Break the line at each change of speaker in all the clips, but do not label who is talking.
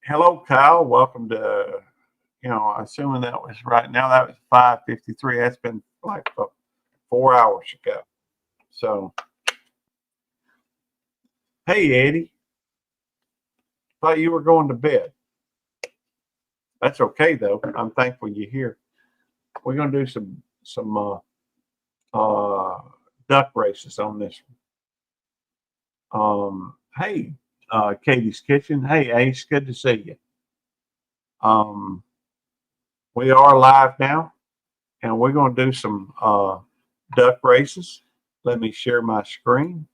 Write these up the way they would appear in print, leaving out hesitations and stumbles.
Hello, Kyle. Welcome to, assuming that was right now, that was 5:53. That's been like 4 hours ago. So, hey, Eddie, thought you were going to bed. That's okay though. I'm thankful you're here. We're gonna do some uh, duck races on this one. Hey, Katie's Kitchen. Hey, Ace, good to see you. Um, we are live now, and we're gonna do some duck races. Let me share my screen,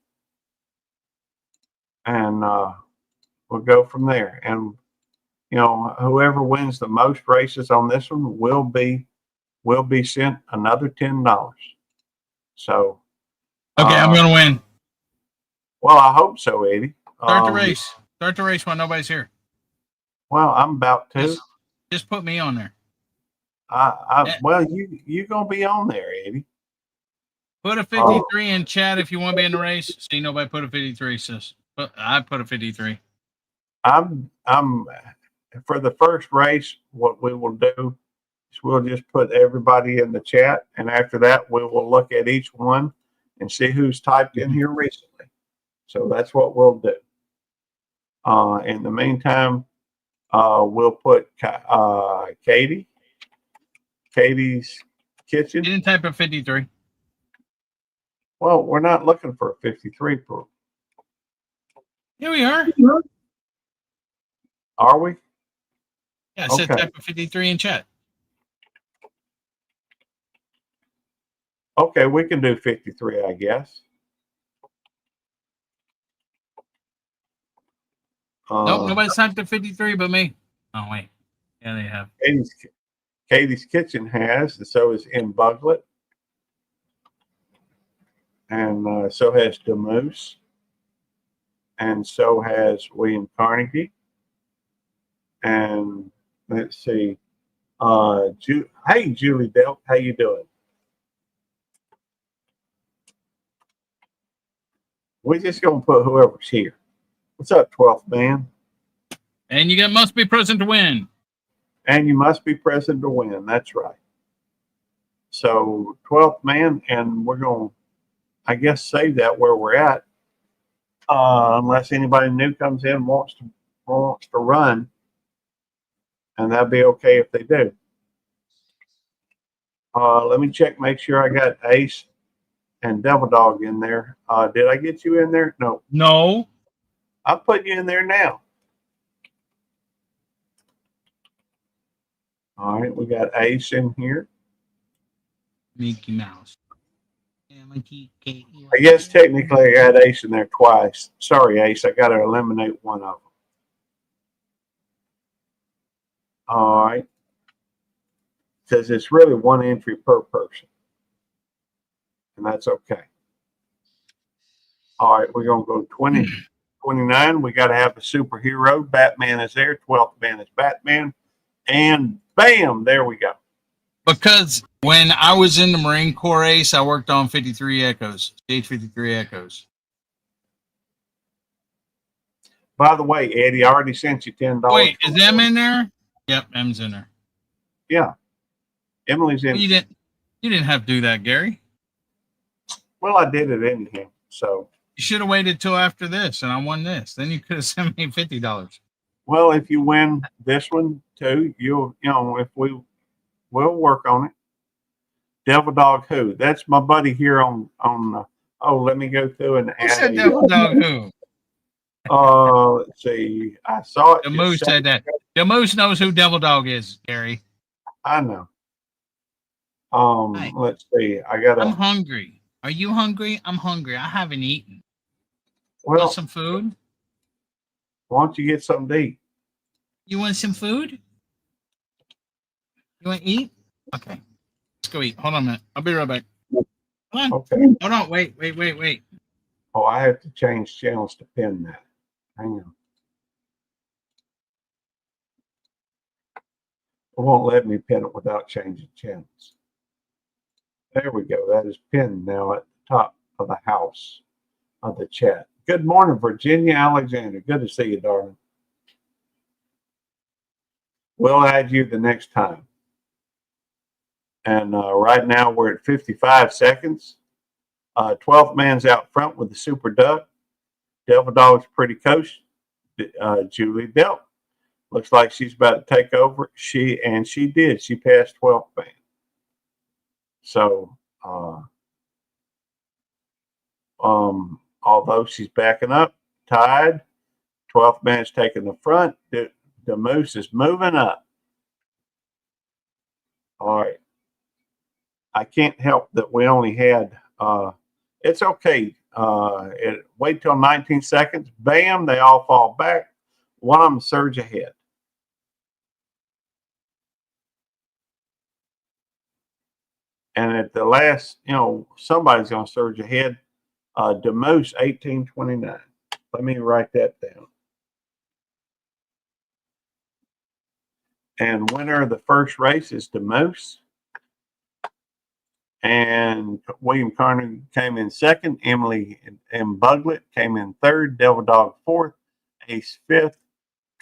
and we'll go from there. And whoever wins the most races on this one will be sent another $10. So,
Okay, I'm gonna win.
well, I hope so, Eddie.
Start the race. Start the race when nobody's here.
Well, I'm about to.
Just put me on there.
Well, you're gonna be on there, Eddie.
Put a 53 in chat if you want to be in the race. See, nobody put a 53. But I put a 53.
I'm for the first race. What we will do is we'll just put everybody in the chat, and after that, we will look at each one and see who's typed in here recently. So that's what we'll do. In the meantime, we'll put Katie's Kitchen.
You didn't type a 53.
Well, we're not looking for a 53.
Here we are.
Are we?
Yeah, I said type a 53 in chat.
Okay, we can do 53, I guess.
Nope, nobody's typed the 53 but me. Oh, wait. Yeah, they have.
Katie's Kitchen has, and so is in Buglet. And so has DeMoose. And so has William Carnegie. And let's see. Hey, Julie Delp, how you doing? We're just going to put whoever's here. What's up, 12th man?
And you must be present to win.
And you must be present to win. That's right. So 12th man, and we're going to, I guess, save that where we're at. Unless anybody new comes in and wants to run. And that'd be okay if they do. Let me check, make sure I got Ace and Devil Dog in there. Did I get you in there? No.
No.
I'll put you in there now. All right, we got Ace in here.
Mickey Mouse.
I guess technically I got Ace in there twice. Sorry, Ace, I got to eliminate one of them. All right. Because it's really one entry per person. And that's okay. All right, we're going to go 20, 29. We got to have a superhero. Batman is there. 12th man is Batman. And bam, there we go.
Because when I was in the Marine Corps Ace, I worked on 53 Echoes, stage 53 Echoes.
By the way, Eddie, I already sent you $10.
Wait, is M in there? Yep, M's in there.
Yeah. Emily's in.
Well, you didn't have to do that, Gary.
Well, I did it anyhow. So
you should have waited till after this, and I won this. Then you could have sent me $50.
Well, if you win this one too, if we'll work on it. Devil Dog Who? That's my buddy here on. Let me go through and
add. Who said Devil Dog Who?
Let's see. I saw it.
The Moose said that. The Moose knows who Devil Dog is, Gary.
I know. Let's see.
I'm hungry. Are you hungry? I'm hungry. I haven't eaten.
Well,
want some food?
Why don't you get something to eat?
You want some food? You want to eat? Okay. Let's go eat. Hold on a minute. I'll be right back. Hold on.
Okay.
Hold on. Wait.
Oh, I have to change channels to pin that. Hang on. It won't let me pin it without changing channels. There we go. That is pinned now at the top of the house of the chat. Good morning, Virginia Alexander. Good to see you, darling. We'll add you the next time. And right now we're at 55 seconds. 12th man's out front with the Super Duck. Devil Dog's pretty coach. Julie Delp. Looks like she's about to take over. She did. She passed 12th man. So, although she's backing up, tied, 12th man's taking the front. The Moose is moving up. All right. I can't help that we only had, it's okay. Wait till 19 seconds. Bam, they all fall back. One of them surge ahead. And at the last, somebody's going to surge ahead. DeMoose, 1829. Let me write that down. And winner of the first race is DeMoose. And William Carnegie came in second. Emily M. Buglet came in third. Devil Dog fourth. Ace fifth.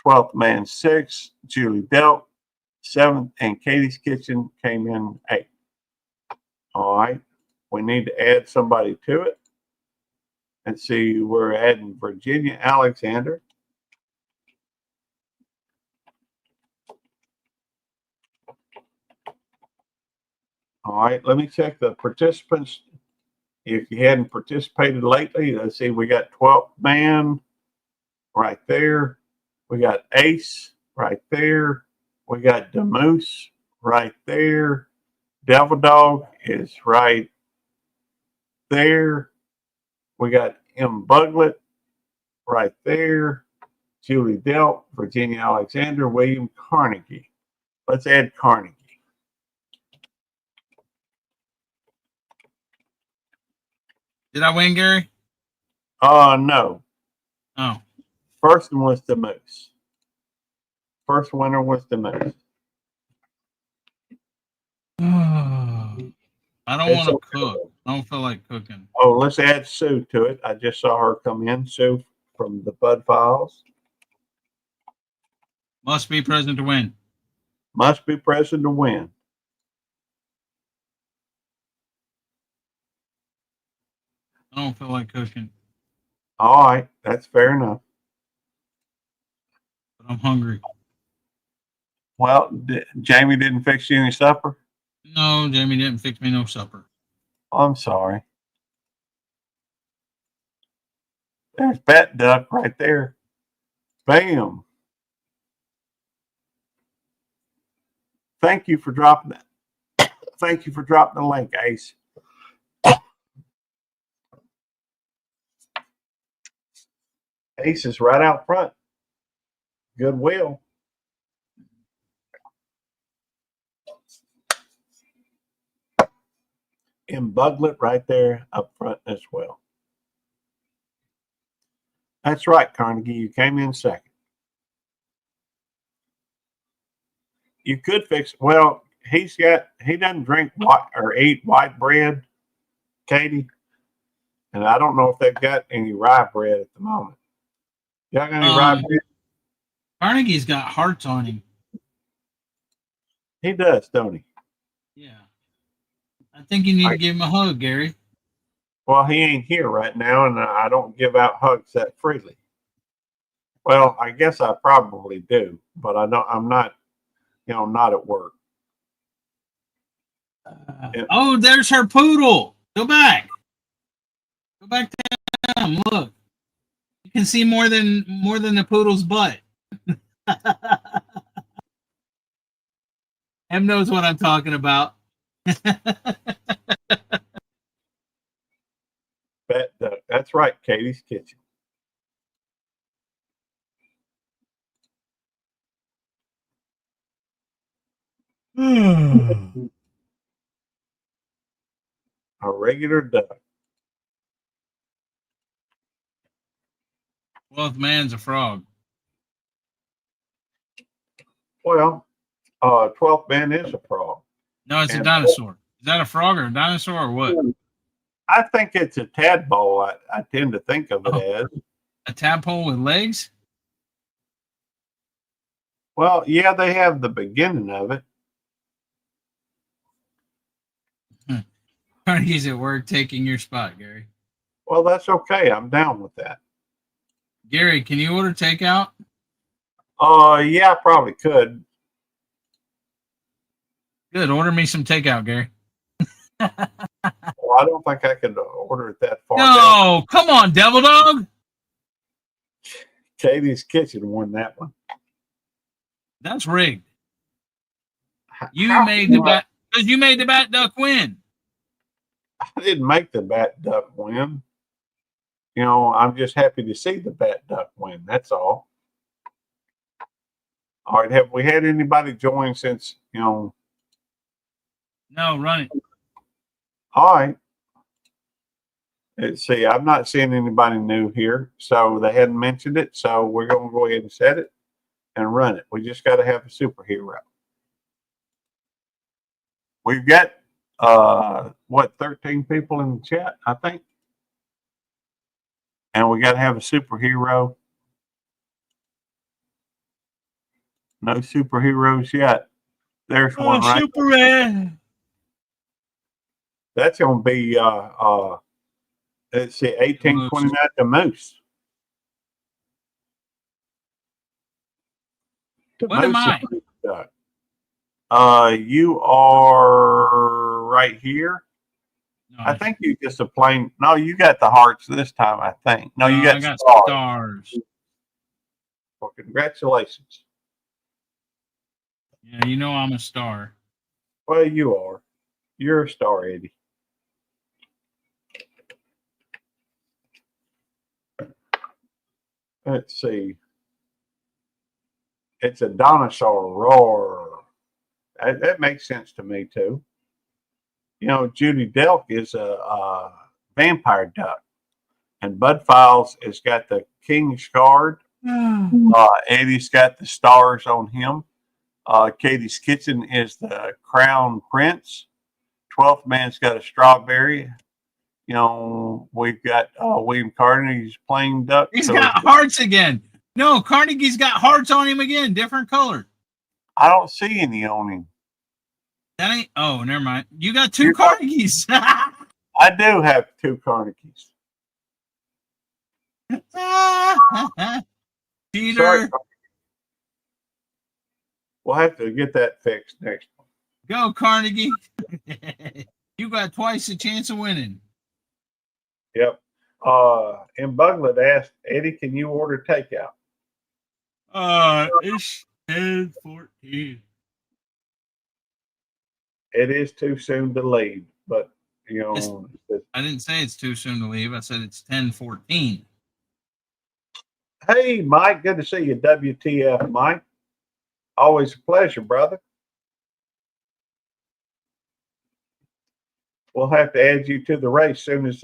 12th man sixth. Julie Delp seventh. And Katie's Kitchen came in eighth. All right. We need to add somebody to it. Let's see. We're adding Virginia Alexander. All right, let me check the participants. If you hadn't participated lately, let's see, we got 12th man right there. We got Ace right there. We got DeMoose right there. Devil Dog is right there. We got M. Buglet right there. Julie Delp, Virginia Alexander, William Carnegie. Let's add Carnegie.
Did I win, Gary?
No.
Oh.
First one was the Moose. First winner was the Moose.
I don't want to cook. I don't feel like cooking.
Oh, let's add Sue to it. I just saw her come in. Sue from the Bud Files.
Must be present to win.
Must be present to win.
I don't feel like cooking.
All right, that's fair enough.
But I'm hungry.
Well, Jamie didn't fix you any supper?
No, Jamie didn't fix me no supper.
I'm sorry. There's Bat Duck right there. Bam. Thank you for dropping that. Thank you for dropping the link, Ace. Ace is right out front. Goodwill. And Buglet right there up front as well. That's right, Carnegie. You came in second. You could fix, well, he doesn't drink white or eat white bread, Katie. And I don't know if they've got any rye bread at the moment. Y'all got any rye bread?
Carnegie's got hearts on him.
He does, don't he?
Yeah. I think you need to give him a hug, Gary.
Well, he ain't here right now, and I don't give out hugs that freely. Well, I guess I probably do, but I'm not, not at work.
Oh, there's her poodle. Go back. Go back down. Look. You can see more than the poodle's butt. Em knows what I'm talking about.
That's right, Katie's Kitchen. A regular duck.
12th man's a frog.
Well, 12th man is a frog.
No, it's a dinosaur. Is that a frog or a dinosaur or what?
I think it's a tadpole. I tend to think of it as
a tadpole with legs.
Well, yeah, they have the beginning of it.
Carnegie's at work taking your spot, Gary.
Well, that's okay. I'm down with that.
Gary, can you order takeout?
Yeah, I probably could.
Good. Order me some takeout, Gary.
Well, I don't think I could order it that far down.
No, come on, Devil Dog.
Katie's Kitchen won that one.
That's rigged. You
How
made the
can I-
bat because you made the bat duck win.
I didn't make the bat duck win. You know, I'm just happy to see the bat duck win. That's all. All right. Have we had anybody join since, you know?
No, run it.
All right. Let's see. I'm not seeing anybody new here. So they hadn't mentioned it. So we're going to go ahead and set it and run it. We just got to have a superhero. We've got, 13 people in the chat, I think. And we got to have a superhero. No superheroes yet. There's one right.
Superman.
That's going to be, let's see, 1829 the Moose. The
What am
Moose
I?
is duck. You are right here.
No,
I think you just a plain. No, you got the hearts this time. I think. No, you got,
I got
stars.
stars.
Well, congratulations.
Yeah, you know I'm a star.
Well, you are. You're a star, Eddie. Let's see. It's a dinosaur roar. That makes sense to me too. You know, Judy Delk is a vampire duck, and Bud Files has got the King's Guard. Eddie's got the stars on him. Katie's Kitchen is the Crown Prince. 12th Man's got a strawberry. You know, we've got William Carnegie's plain duck.
He's
So
got hearts again. No, Carnegie's got hearts on him again, different color.
I don't see any on him.
That ain't. Oh, never mind. You got two
You're got-
Carnegies.
I do have 2 Carnegies.
Peter.
Sorry. We'll have to get that fixed next one.
Go, Carnegie. You got twice the chance of winning.
Yep. And Buglet asked, Eddie, can you order takeout?
It's 10:14.
It is too soon to leave, but you know,
I didn't say it's too soon to leave. I said it's 10:14.
hey, Mike, good to see you. WTF, Mike. Always a pleasure, brother. We'll have to add you to the race soon as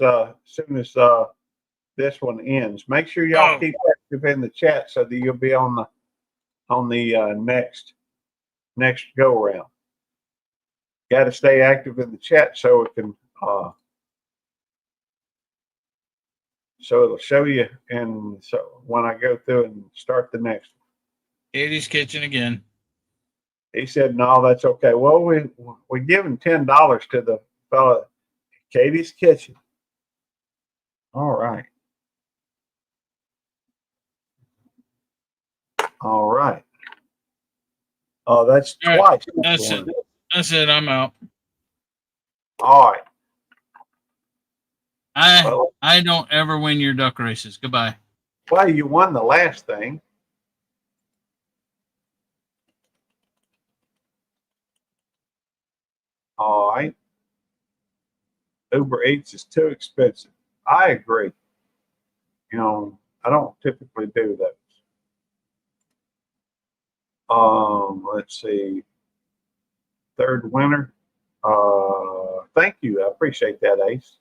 this one ends. Make sure y'all keep active in the chat so that you'll be on the next go around. Got to stay active in the chat so it can so it'll show you, and so when I go through and start the next one.
Katie's Kitchen again.
He said, "No, that's okay." Well, we giving $10 to the fella, Katie's Kitchen. All right. All right. Oh, that's
All right.
twice.
That's it. That's it. I'm out.
All right.
I don't ever win your duck races. Goodbye.
Well, you won the last thing. All right. Uber Eats is too expensive. I agree. You know, I don't typically do those. Let's see. Third winner. Thank you. I appreciate that, Ace.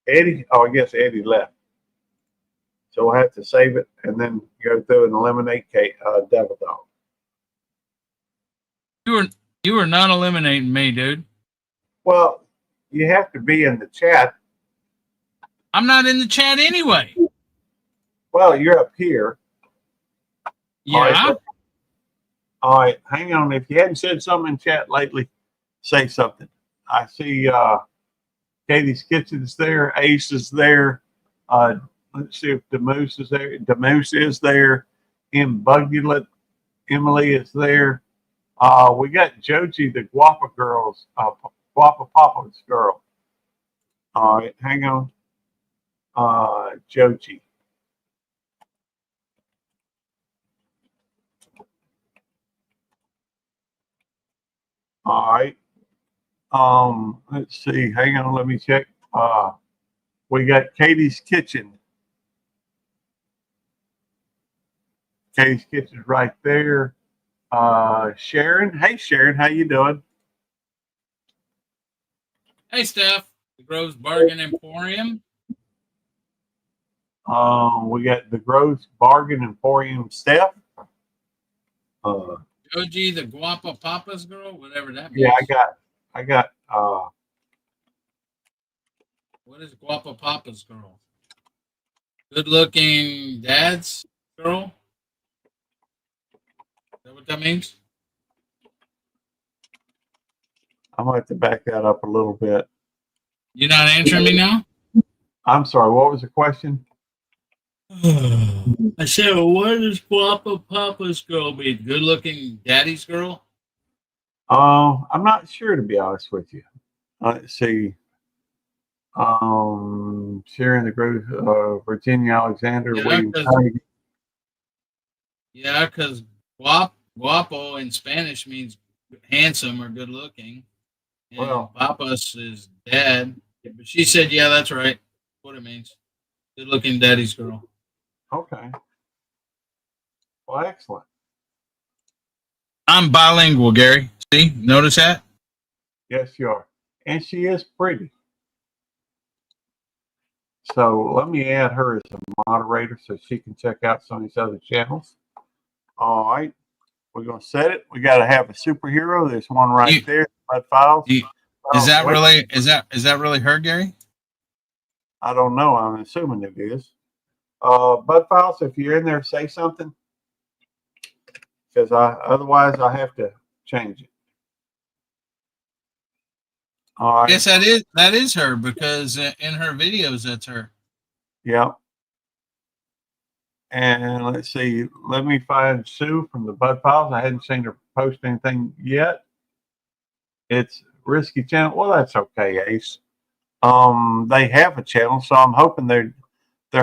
Eddie, I guess Eddie left. So we'll have to save it and then go through and eliminate Devil Dog.
You were not eliminating me, dude.
Well, you have to be in the chat.
I'm not in the chat anyway.
Well, you're up here.
Yeah.
All right, hang on. If you hadn't said something in chat lately, say something. I see Katie's Kitchen's there, Ace is there. Let's see if Demoose is there. Demoose is there. Embugulate, Emily is there. We got Joji, the Guapa girls, Guapa Papa's girl. All right, hang on. Joji. All right. Let's see. Hang on, let me check. We got Katie's Kitchen. Katie's Kitchen's right there. Sharon. Hey Sharon, how you doing?
Hey, Steph. The Groves Bargain Emporium.
We got the Groves Bargain Emporium Steph.
Joji, the Guapa Papa's girl, whatever that means.
Yeah, I got
What is Guapa Papa's girl? Good looking dad's girl? Is that what that means?
I'm gonna have to back that up a little bit.
You're not answering me now?
I'm sorry, what was the question?
I said, well, what does Guapa Papa's girl mean? Good looking daddy's girl?
I'm not sure, to be honest with you. Let's see. Sharon the Grove, Virginia Alexander,
Yeah,
William
'cause-
Carnegie.
Yeah, because guapo in Spanish means handsome or good looking. And
Well-
Papas is dad. But she said, yeah, that's right. What it means. Good looking daddy's girl.
Okay. Well, excellent.
I'm bilingual, Gary. See? Notice that?
Yes, you are. And she is pretty. So let me add her as a moderator so she can check out some of these other channels. All right. We're going to set it. We got to have a superhero. There's one right there. Mud Files.
Is that really her, Gary?
I don't know. I'm assuming it is. Bud Files, if you're in there, say something. Because otherwise I have to change it. All right.
Yes, that is her because in her videos that's her.
Yeah. And let's see. Let me find Sue from the Bud Files. I hadn't seen her post anything yet. It's Risky Channel. Well, that's okay, Ace. They have a channel, so I'm hoping their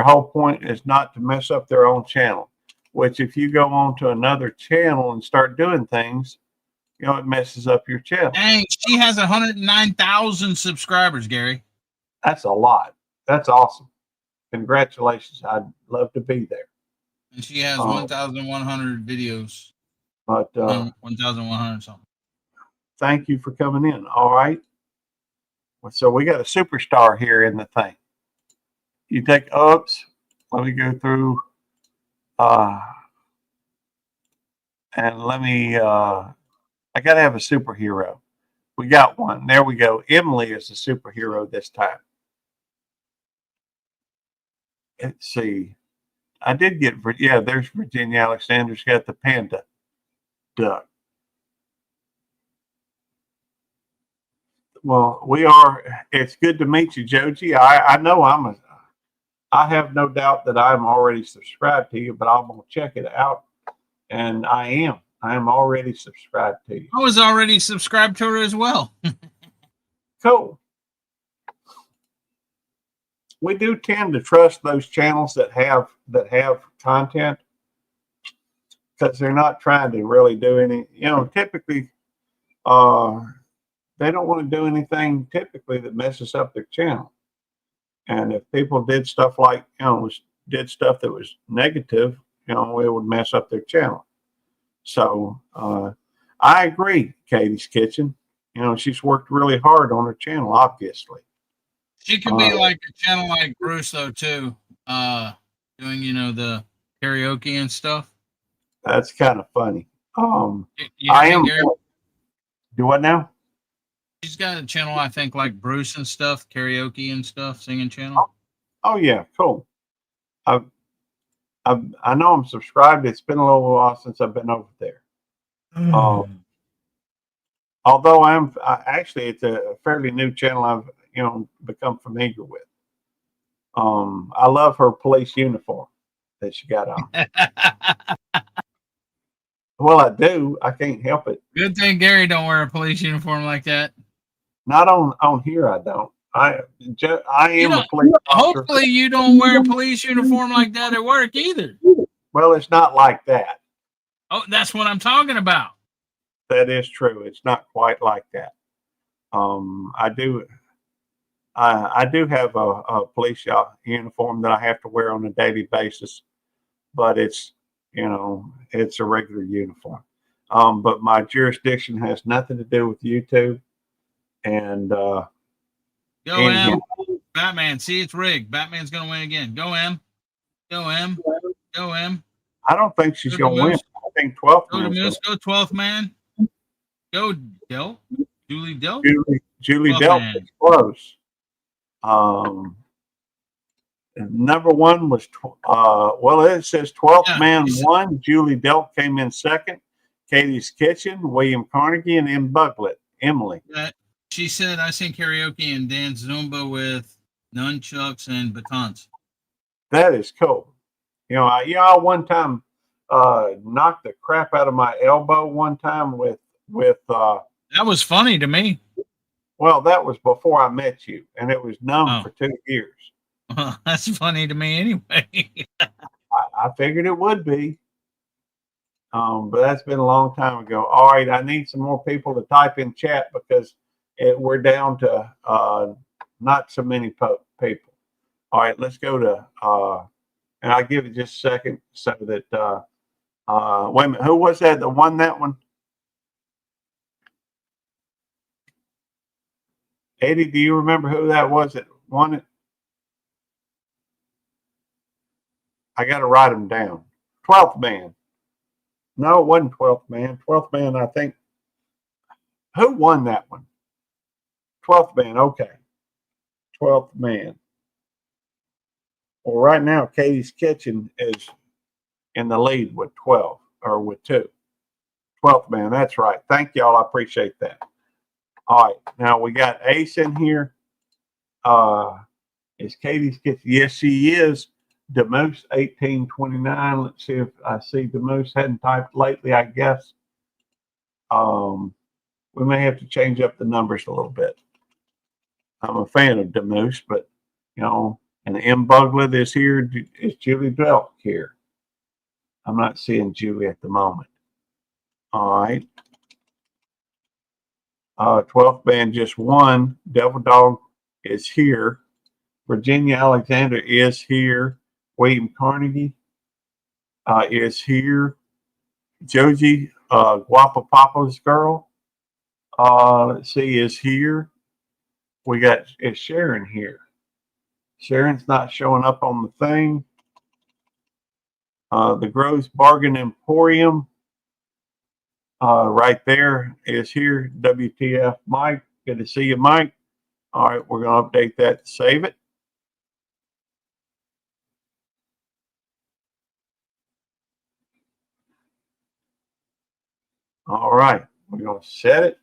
whole point is not to mess up their own channel. Which, if you go on to another channel and start doing things, you know, it messes up your channel.
Dang, she has 109,000 subscribers, Gary.
That's a lot. That's awesome. Congratulations. I'd love to be there.
And she has 1,100 videos.
But
1,100 something.
Thank you for coming in. All right. So we got a superstar here in the thing. You take ups. Let me go through. And let me. I got to have a superhero. We got one. There we go. Emily is the superhero this time. Let's see. I did get, yeah, there's Virginia Alexander's got the panda duck. Well, it's good to meet you, Joji. I know I have no doubt that I'm already subscribed to you, but I'm going to check it out. And I am already subscribed to you.
I was already subscribed to her as well.
Cool. We do tend to trust those channels that have content because they're not trying to really do any, typically they don't want to do anything typically that messes up their channel. And if people did stuff like, did stuff that was negative, it would mess up their channel. So I agree, Katie's Kitchen. She's worked really hard on her channel, obviously.
She could be like a channel like Bruce, though, too, doing, the karaoke and stuff.
That's kind of funny.
I am.
Do what now?
She's got a channel, I think, like Bruce and stuff, karaoke and stuff, singing channel.
Oh yeah, cool. I know I'm subscribed. It's been a little while since I've been over there. Although actually, it's a fairly new channel I've become familiar with. I love her police uniform that she got on. Well, I do. I can't help it.
Good thing Gary don't wear a police uniform like that.
Not on here. I don't. I am a police officer.
Hopefully, you don't wear a police uniform like that at work either.
Well, it's not like that.
Oh, that's what I'm talking about.
That is true. It's not quite like that. I do have a police uniform that I have to wear on a daily basis, but it's it's a regular uniform. But my jurisdiction has nothing to do with YouTube. And
go M. Batman. See, it's rigged. Batman's gonna win again. Go M. Go M. Go M.
I don't think she's gonna win. I think 12th man.
Go 12th man. Go Del. Julie Del.
Julie Del is close. Number one was well, it says 12th man won. Julie Delp came in second. Katie's Kitchen, William Carnegie, and Emily.
She said I sing karaoke and dance Zumba with nunchucks and batons.
That is cool. I one time knocked the crap out of my elbow one time with
that was funny to me.
Well, that was before I met you, and it was numb for 2 years.
Well, that's funny to me anyway.
I figured it would be. But that's been a long time ago. All right, I need some more people to type in chat because we're down to not so many people. All right, let's go to, and I'll give it just a second so that, wait a minute, who was that won that one? Eddie, do you remember who that was that won it? I got to write them down. 12th man. No, it wasn't 12th man. 12th man, I think. Who won that one? 12th man, okay. 12th man. Well, right now, Katie's Kitchen is in the lead with 12, or with 2. 12th man, that's right. Thank y'all. I appreciate that. All right, now we got Ace in here. Is Katie's Kitchen? Yes, she is. Demoose 1829. Let's see if I see Demoose. Hadn't typed lately, I guess. We may have to change up the numbers a little bit. I'm a fan of Demoose, but and M. Buglet is here. Is Julie Delk here? I'm not seeing Julie at the moment. All right. 12th man just won. Devil Dog is here. Virginia Alexander is here. William Carnegie is here. Joji Guapa Papa's girl, let's see, is here. Is Sharon here? Sharon's not showing up on the thing. The Groves Bargain Emporium right there is here. WTF Mike. Good to see you, Mike. All right, we're going to update that to save it. All right, we're going to set it,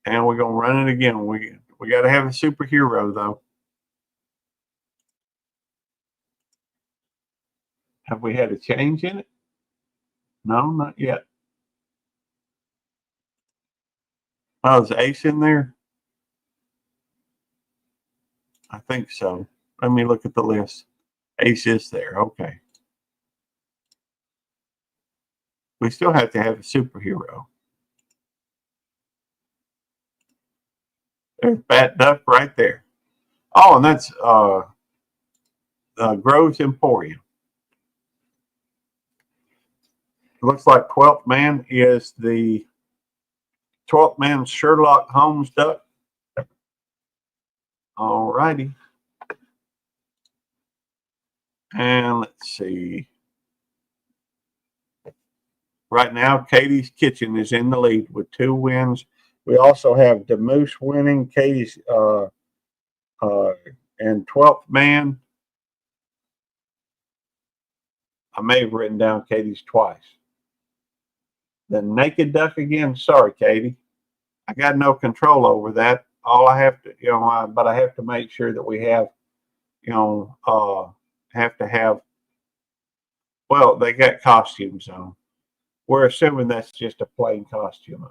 and we're going to run it again. We got to have a superhero, though. Have we had a change in it? No, not yet. Oh, is Ace in there? I think so. Let me look at the list. Ace is there. Okay. We still have to have a superhero. There's Bat Duck right there. Oh, and that's Groves Emporium. It looks like 12th man is the 12th man Sherlock Holmes duck. All righty. And let's see. Right now, Katie's Kitchen is in the lead with 2 wins. We also have Demoose winning, Katie's and 12th man. I may have written down Katie's twice. The naked duck again. Sorry, Katie. I got no control over that. All I have to, but I have to make sure that we have, have to have, well, they got costumes on. We're assuming that's just a plain costume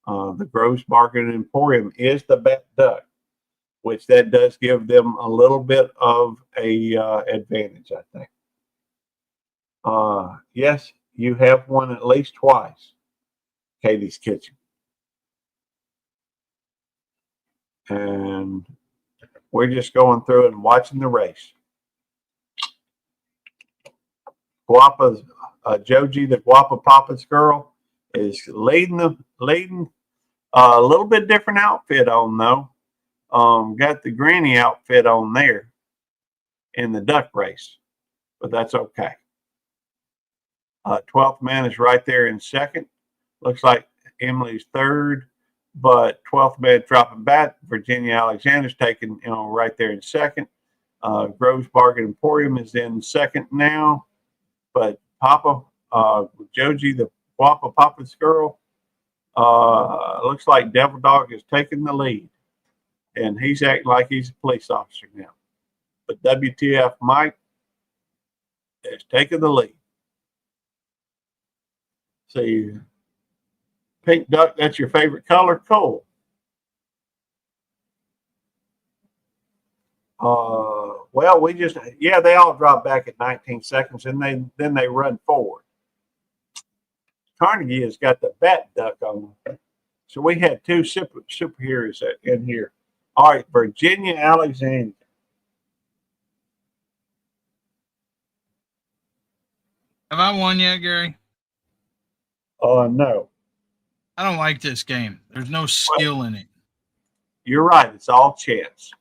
on. The Groves Bargain Emporium is the bat duck, which that does give them a little bit of a advantage, I think. Yes, you have won at least twice, Katie's Kitchen. And we're just going through and watching the race. Guapa's Joji, the Guapa Papa's girl, is leading a little bit different outfit on though. Got the granny outfit on there in the duck race, but that's okay. 12th man is right there in second. Looks like Emily's third, but 12th man dropping back. Virginia Alexander's taking, right there in second. Groves Bargain Emporium is in second now, but Papa, Joji, the Guapa Papa's girl, looks like Devil Dog is taking the lead, and he's acting like he's a police officer now. But WTF Mike is taking the lead. See, pink duck, that's your favorite color? Cool. Well, they all drop back at 19 seconds, and then they run forward. Carnegie has got the bat duck on. So we had two superheroes in here. All right, Virginia Alexander.
Have I won yet, Gary?
No.
I don't like this game. There's no skill in it.
You're right. It's all chance.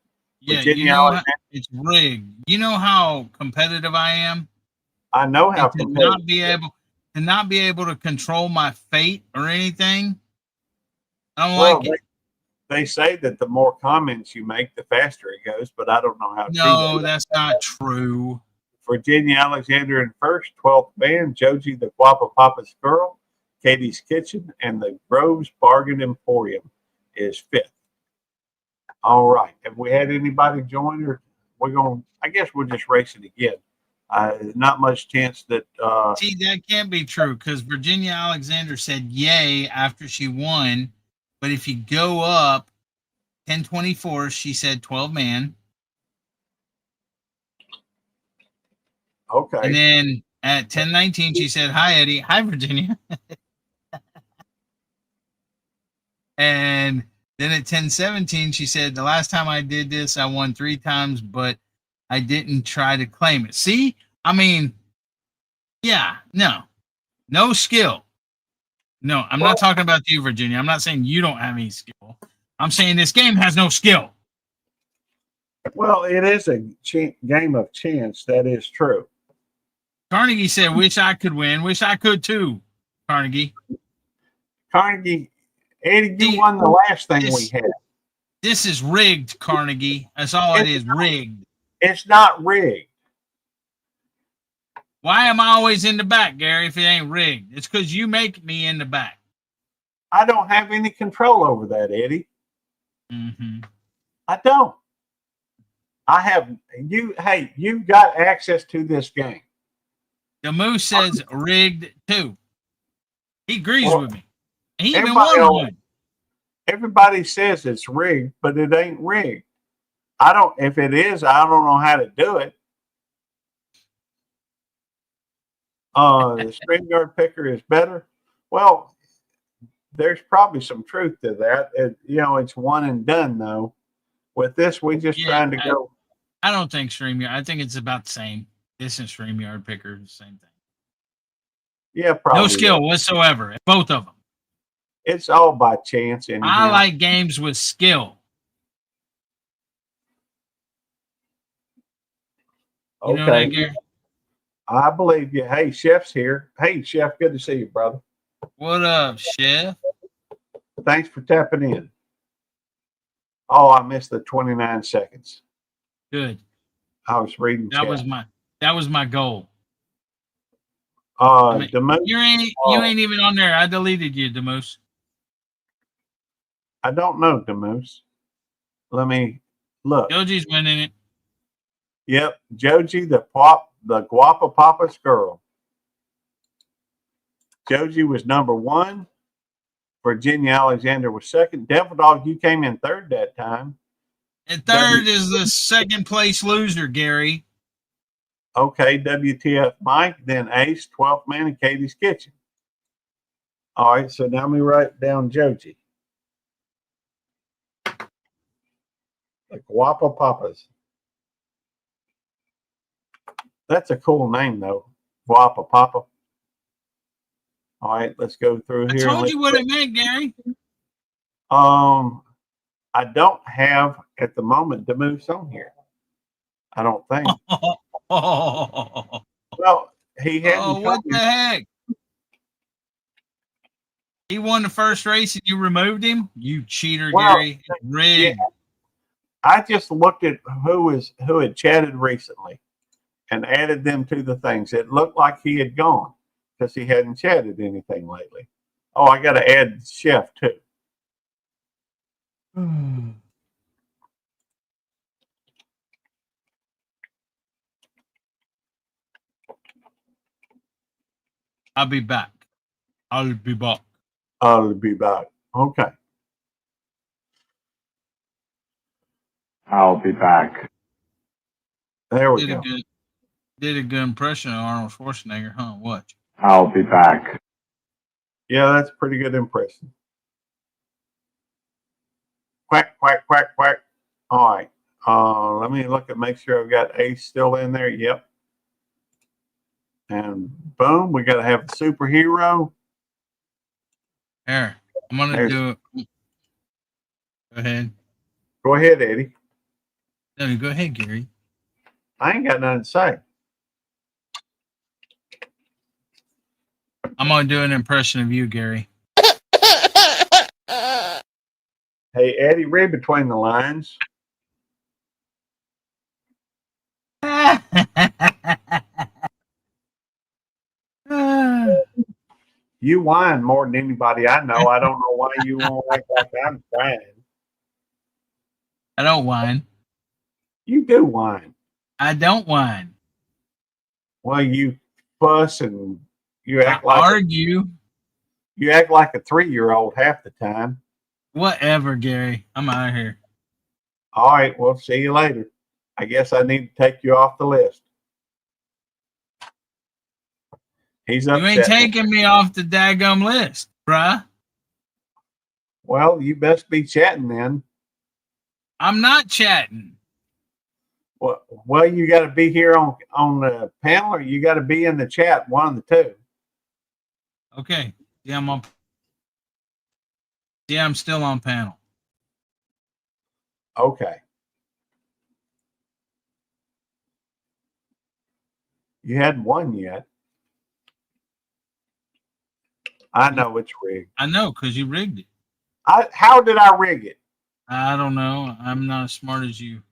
Yeah, it's rigged. You know how competitive I am?
I know how
competitive. To not be able to control my fate or anything. I don't like it.
They say that the more comments you make, the faster it goes, but I don't know how.
No, that's not true.
Virginia Alexander in first, 12th man, Joji the Guapa Papa's girl, Katie's Kitchen, and the Groves Bargain Emporium is fifth. All right. Have we had anybody join, or I guess we'll just race it again. Not much chance that.
See, that can't be true because Virginia Alexander said yay after she won. But if you go up 10:24, she said 12 man.
Okay.
And then at 10:19, she said, hi, Eddie. Hi, Virginia. And then at 10:17, she said, the last time I did this, I won 3 times, but I didn't try to claim it. See, I mean, yeah, no skill. No, I'm not talking about you, Virginia. I'm not saying you don't have any skill. I'm saying this game has no skill.
Well, it is a game of chance. That is true.
Carnegie said, wish I could win. Wish I could too, Carnegie.
Carnegie, Eddie, you won the last thing we had.
This is rigged, Carnegie. That's all it is, rigged.
It's not rigged.
Why am I always in the back, Gary, if it ain't rigged? It's because you make me in the back.
I don't have any control over that, Eddie.
Mm-hmm.
I don't. I have you. Hey, you've got access to this game.
The Moose says rigged too. He agrees with me. He even won one.
Everybody says it's rigged, but it ain't rigged. If it is, I don't know how to do it. The StreamYard picker is better. Well, there's probably some truth to that. It's one and done though. With this, we just trying to go.
I don't think StreamYard. I think it's about the same. This and StreamYard picker, the same thing.
Yeah, probably.
No skill whatsoever. Both of them.
It's all by chance.
I like games with skill.
Okay.
You know that, Gary?
I believe you. Hey, Chef's here. Hey, Chef, good to see you, brother.
What up, Chef?
Thanks for tapping in. Oh, I missed the 29 seconds.
Good.
I was reading.
That was my goal.
The most,
you ain't even on there. I deleted you, Demoose.
I don't know, Demoose. Let me look.
Joji's winning it.
Yep, Joji, the Guapa Papa's girl. Joji was number 1. Virginia Alexander was second. Devil Dog, you came in third that time.
And third is the second place loser, Gary.
Okay, WTF Mike, then Ace, 12th man, and Katie's Kitchen. All right, so now let me write down Joji. The Guapa Papas. That's a cool name, though. Guapa Papa. All right, let's go through here.
I told you what it meant, Gary.
I don't have at the moment the moose on here. I don't think.
Oh,
Well, he hadn't.
what the heck? He won the first race and you removed him? You cheater,
Well,
Gary. Rigged.
Yeah. I just looked at who had chatted recently and added them to the things. It looked like he had gone because he hadn't chatted anything lately. Oh, I got to add Chef too.
I'll be back. I'll be back.
I'll be back. Okay.
I'll be back.
There we go.
Did a good impression of Arnold Schwarzenegger, huh? Watch.
I'll be back.
Yeah, that's a pretty good impression. Quack, quack, quack, quack. All right. Let me look at, make sure I've got Ace still in there. Yep. And boom, we got to have a superhero.
There. I'm going to do it. Go ahead.
Go ahead, Eddie.
No, go ahead, Gary.
I ain't got nothing to say.
I'm going to do an impression of you, Gary.
Hey, Eddie, read between the lines. You whine more than anybody I know. I don't know why you won't act like I'm crying.
I don't whine.
You do whine.
I don't whine.
Well, you fuss and you act
I
like
argue.
you act like a 3-year-old half the time.
Whatever, Gary. I'm out of here.
All right, well, see you later. I guess I need to take you off the list. He's upset.
You ain't taking me off the daggum list, bruh.
Well, you best be chatting then.
I'm not chatting.
Well, you got to be here on the panel, or you got to be in the chat. One of the two.
Okay. Yeah, I'm still on panel.
Okay. You hadn't won yet. I know it's rigged.
I know, because you rigged it.
How did I rig it?
I don't know. I'm not as smart as you.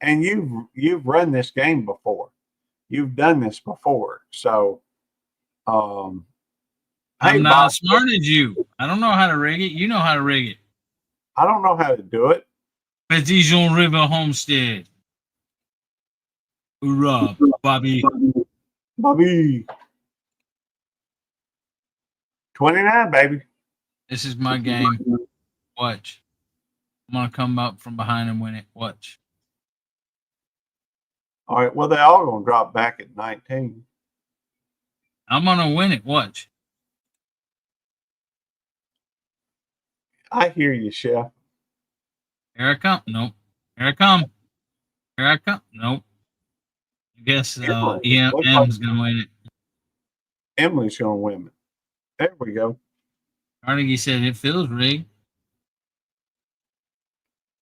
And you've run this game before. You've done this before. So
I'm
hey,
not
Bob,
as smart as you. I don't know how to rig it. You know how to rig it.
I don't know how to do it.
Petit Jean River Homestead. Hoorah, Bobby.
Bobby. 29, baby.
This is my game. Watch. I'm going to come up from behind and win it. Watch.
All right. Well, they all going to drop back at 19.
I'm going to win it. Watch.
I hear you, Chef.
Here I come. Nope. Here I come. Here I come. Nope. I guess EM's going to win it.
Emily's going to win it. There we go.
Carnegie said it feels rigged.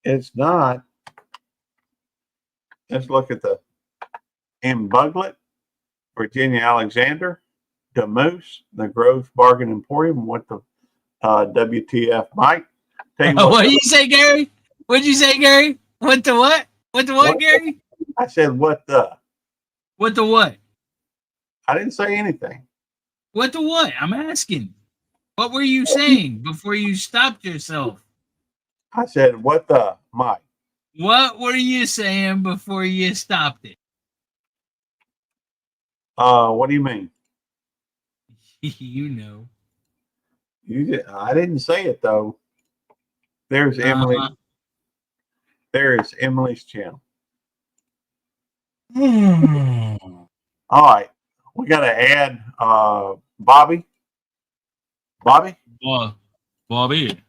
It's not. Let's look at the M. Buglet, Virginia Alexander, the Moose, the Grove Bargain Emporium with the WTF Mike. Tell you
What did you say, Gary? What did you say, Gary? What the what? What the what, Gary?
I said, what the?
What the what?
I didn't say anything.
What the what? I'm asking. What were you saying before you stopped yourself?
I said, what the, Mike?
What were you saying before you stopped it?
What do you mean?
You know.
I didn't say it though. There's Emily.
Uh-huh.
There is Emily's channel. All right. We got to add Bobby. Bobby?
Bobby.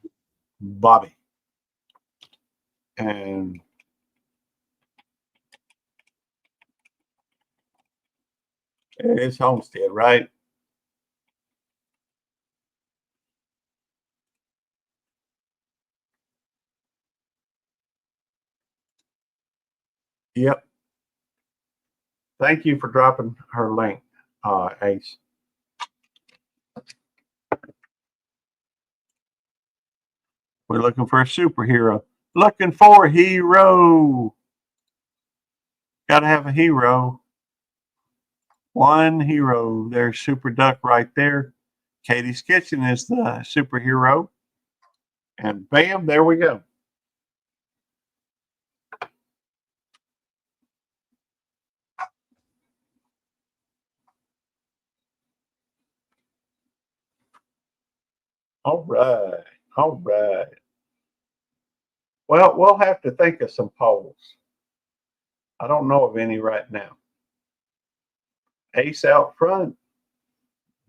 Bobby. And it's Homestead, right? Yep. Thank you for dropping her link, Ace. We're looking for a superhero. Looking for a hero. Got to have a hero. One hero. There's Super Duck right there. Katie's Kitchen is the superhero. And bam, there we go. All right. All right. Well, we'll have to think of some polls. I don't know of any right now. Ace out front.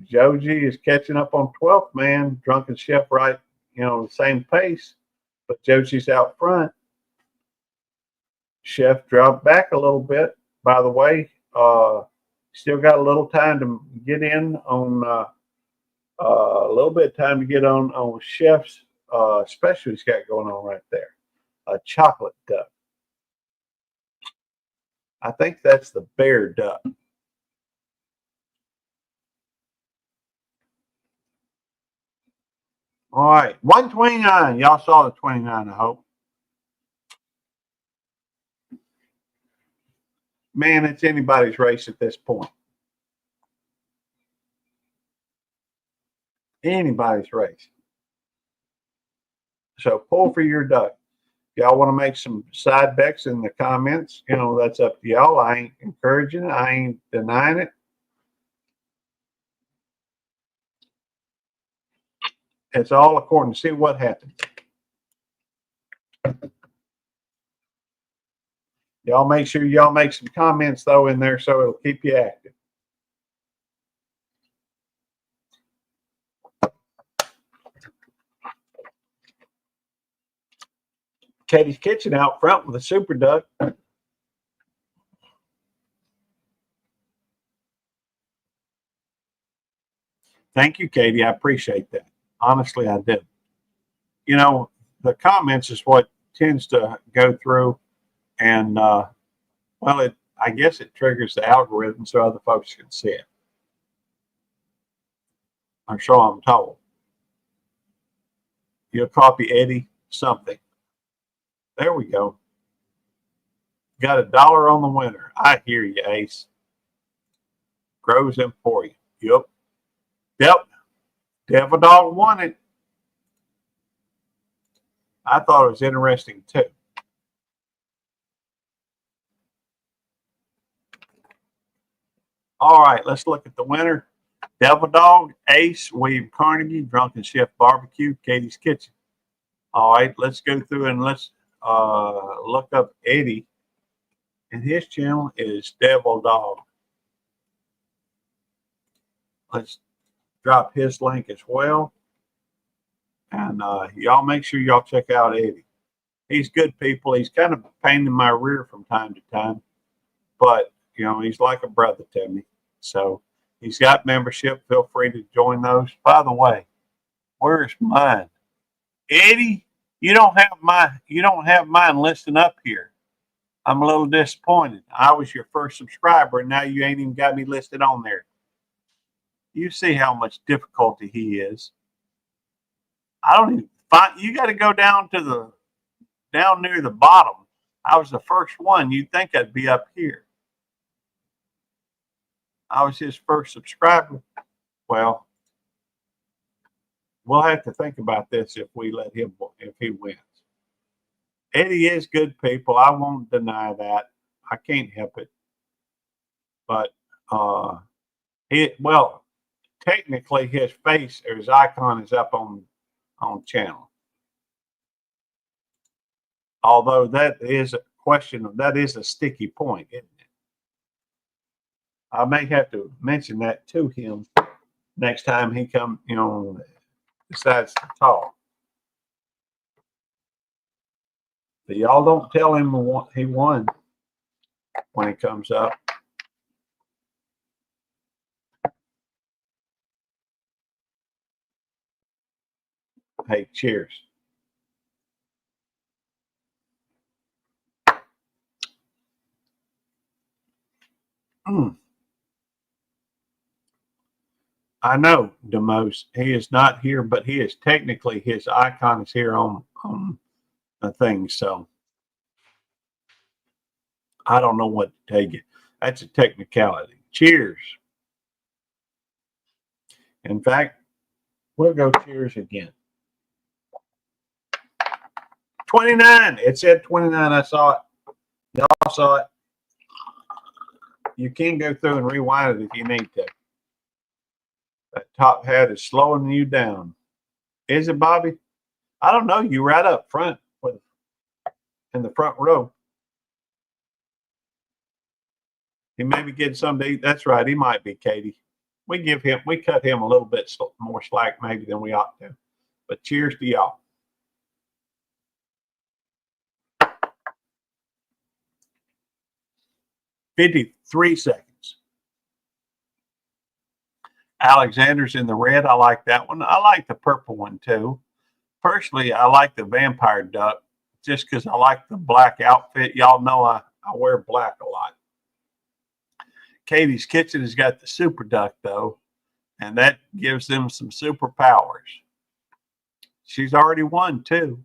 Joji is catching up on 12th man. Drunken Chef right, the same pace. But Joji's out front. Chef dropped back a little bit. By the way, still got a little time to get in on a little bit of time to get on Chef's special he's got going on right there. A chocolate duck. I think that's the bear duck. All right, 129. Y'all saw the 29, I hope. Man, it's anybody's race at this point. Anybody's race. So pull for your duck. Y'all want to make some side bets in the comments, that's up to y'all. I ain't encouraging it. I ain't denying it. It's all according to see what happens. Y'all make sure y'all make some comments though in there so it'll keep you active. Katie's Kitchen out front with a super duck. Thank you, Katie. I appreciate that. Honestly, I do. The comments is what tends to go through, and I guess it triggers the algorithm so other folks can see it. I'm sure I'm told. You'll copy Eddie something. There we go. Got $1 on the winner. I hear you, Ace. Grows them for you. Yep. Devil Dog won it. I thought it was interesting too. All right, let's look at the winner. Devil Dog, Ace, William Carnegie, Drunken Chef Barbecue, Katie's Kitchen. All right, let's go through and let's look up Eddie. And his channel is Devil Dog. Let's drop his link as well. And y'all make sure y'all check out Eddie. He's good people. He's kind of a pain in my rear from time to time. But, he's like a brother to me. So he's got membership. Feel free to join those. By the way, where's mine? Eddie, you don't have mine listed up here. I'm a little disappointed. I was your first subscriber, and now you ain't even got me listed on there. You see how much difficulty he is. I don't even find. You got to go down near the bottom. I was the first one. You'd think I'd be up here. I was his first subscriber. Well, we'll have to think about this if he wins. Eddie is good people. I won't deny that. I can't help it. But technically his face or his icon is up on channel. Although that is a question, that is a sticky point, isn't it? I may have to mention that to him next time he decides to talk. But y'all don't tell him he won when he comes up. Hey, cheers. I know, DeMose. He is not here, but he is technically, his icon is here on the thing. So I don't know what to tell you. That's a technicality. Cheers. In fact, we'll go cheers again. 29. It said 29. I saw it. Y'all saw it. You can go through and rewind it if you need to. That top hat is slowing you down. Is it, Bobby? I don't know. You right up front in the front row. He may be getting something to eat. That's right. He might be, Katie. We cut him a little bit more slack maybe than we ought to. But cheers to y'all. $53 seconds. Alexander's in the red. I like that one. I like the purple one too. Personally, I like the vampire duck just because I like the black outfit. Y'all know I wear black a lot. Katie's Kitchen has got the super duck though, and that gives them some superpowers. She's already won too.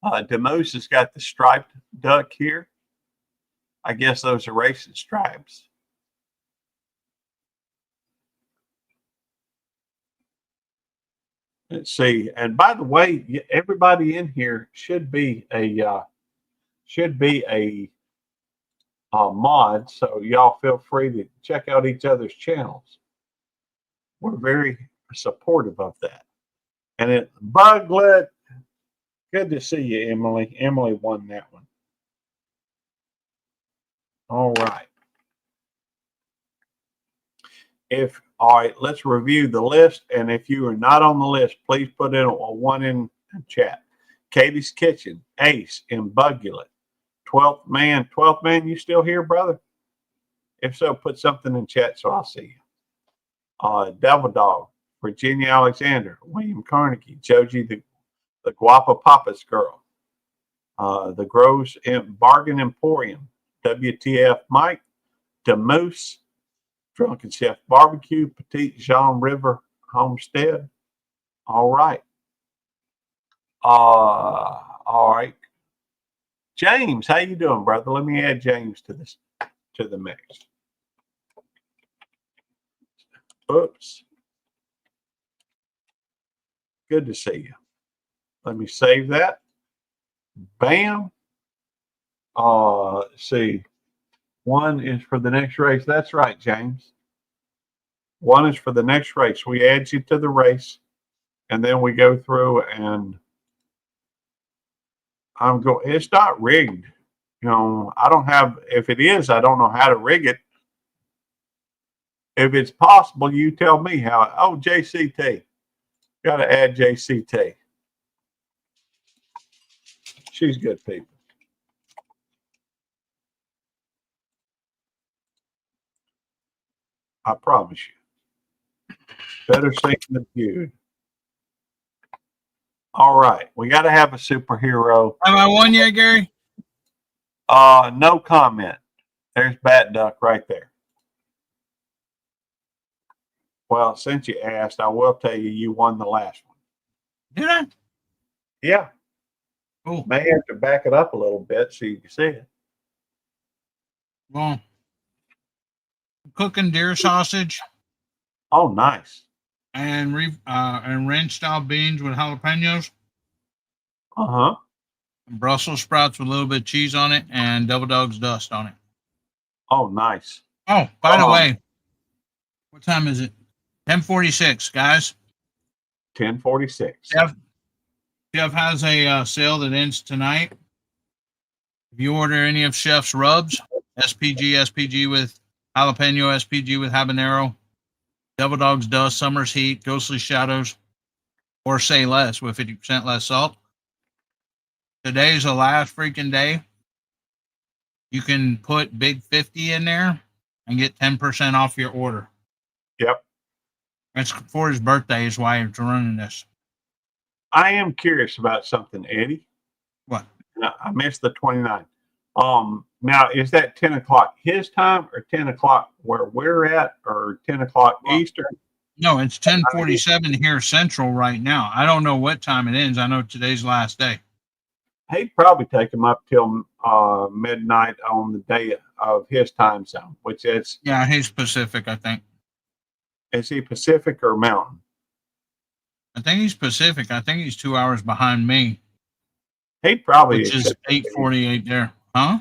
DeMose has got the striped duck here. I guess those are racing stripes. Let's see. And by the way, everybody in here should be a mod. So y'all feel free to check out each other's channels. We're very supportive of that. And Buglet, good to see you, Emily. Emily won that one. All right. All right, let's review the list. And if you are not on the list, please put in a one in chat. Katie's Kitchen, Ace in Buglet. 12th man, you still here, brother? If so, put something in chat so I'll see you. Devil Dog, Virginia Alexander, William Carnegie, Joji the Guapa Papa's Girl, the Groves Bargain Emporium, WTF Mike, DeMoose, Drunken Chef Barbecue, Petite Jean River Homestead. All right. All right. James, how you doing, brother? Let me add James to the mix. Oops. Good to see you. Let me save that. Bam. Let's see. One is for the next race. That's right, James. One is for the next race. We add you to the race, and then we go through and it's not rigged. I don't have, if it is, I don't know how to rig it. If it's possible, you tell me how. Oh, JCT. Got to add JCT. She's good people. I promise you. Better seen than viewed. All right. We got to have a superhero.
Have I won yet, Gary?
No comment. There's Bat Duck right there. Well, since you asked, I will tell you won the last one.
Did I?
Yeah.
Oh.
May have to back it up a little bit so you can see it.
Well, cooking deer sausage
Oh, nice.
and ranch style beans with jalapenos,
Uh-huh.
Brussels sprouts with a little bit of cheese on it, and Double Dog's dust on it.
Oh, nice.
Oh, by the way, what time is it? 10:46, guys.
10:46.
Chef has a sale that ends tonight. If you order any of Chef's rubs, SPG with jalapeno, SPG with habanero, Double Dog's Dust, Summer's Heat, Ghostly Shadows, or Say Less with 50% less salt. Today's the last freaking day. You can put Big 50 in there and get 10% off your order.
Yep.
It's for his birthday is why he's running this.
I am curious about something, Eddie.
What?
I missed the 29th. Now, is that 10 o'clock his time or 10 o'clock where we're at or 10 o'clock Eastern?
No, it's 10:47 here Central right now. I don't know what time it ends. I know today's last day.
He'd probably take him up till midnight on the day of his time zone, which is
He's Pacific, I think.
Is he Pacific or Mountain?
I think he's Pacific. I think he's 2 hours behind me,
He'd probably
which is 8:48 there. Huh?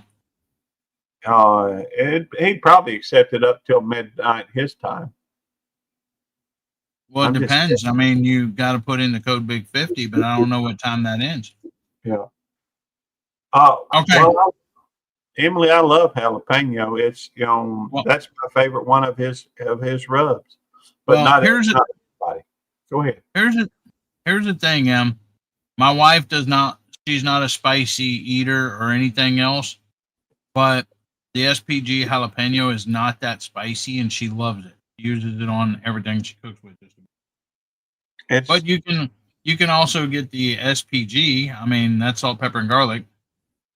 He'd probably accept it up till midnight his time.
Well, it
I'm just
depends. I mean, you got to put in the code Big 50, but I don't know what time that ends.
Yeah.
Okay.
Well, Emily, I love jalapeno. It's that's my favorite one of his rubs. But
Well,
not
here's
everybody. Go ahead.
Here's the thing, Em. My wife does not. She's not a spicy eater or anything else, but the SPG jalapeno is not that spicy, and she loves it. Uses it on everything she cooks with. But you can also get the SPG. I mean, that's salt, pepper, and garlic,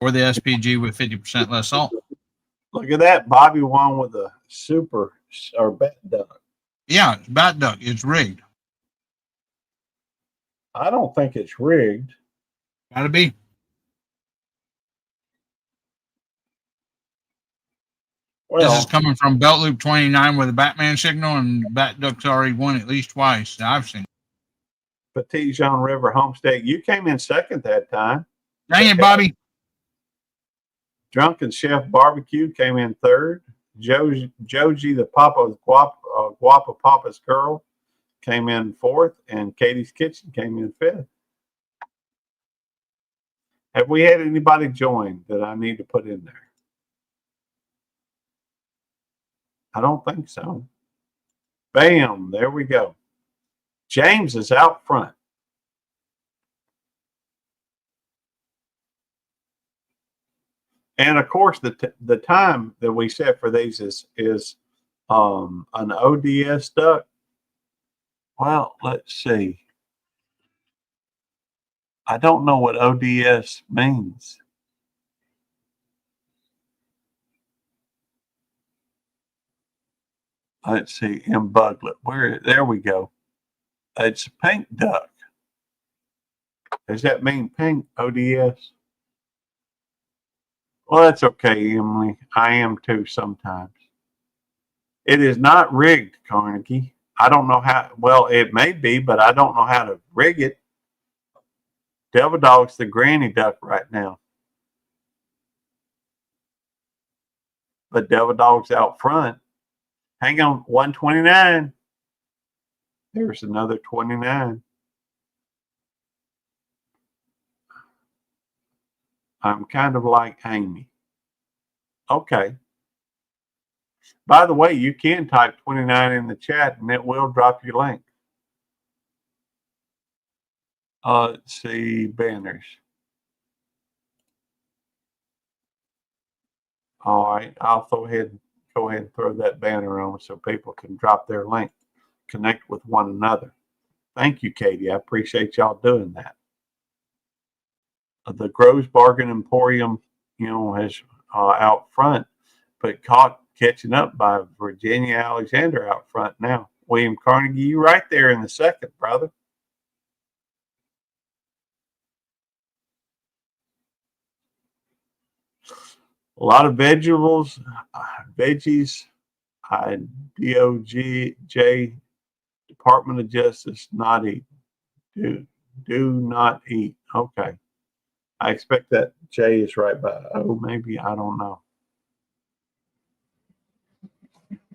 or the SPG with 50% less salt.
Look at that. Bobby won with a super or bat duck.
Yeah, it's bat duck. It's rigged.
I don't think it's rigged.
Gotta be.
Well,
This is coming from Belt Loop 29 with a Batman signal, and Bat Duck's already won at least twice that I've seen.
Petit Jean River Homestead. You came in second that time.
Dang it, Bobby.
Drunken Chef Barbecue came in third. Joji, the Papa Guapa Papa's Girl, came in fourth, and Katie's Kitchen came in fifth. Have we had anybody join that I need to put in there? I don't think so. Bam, there we go. James is out front. And of course, the time that we set for these is an ODS duck. Well, let's see. I don't know what ODS means. Let's see, in Buglet. There we go. It's a pink duck. Does that mean pink, ODS? Well, that's okay, Emily. I am too sometimes. It is not rigged, Carnegie. I don't know how. Well, it may be, but I don't know how to rig it. Devil Dog's the granny duck right now. But Devil Dog's out front. Hang on, 129. There's another 29. I'm kind of like Amy. Okay. By the way, you can type 29 in the chat and it will drop your link. Let's see, banners. All right, I'll go ahead and throw that banner on so people can drop their link, connect with one another. Thank you, Katie. I appreciate y'all doing that. The Groves Bargain Emporium, has out front, but caught catching up by Virginia Alexander out front now. William Carnegie, you right there in the second, brother. A lot of veggies. DOJ, Department of Justice, not eat. Do not eat. Okay. I expect that J is right by O, maybe. I don't know.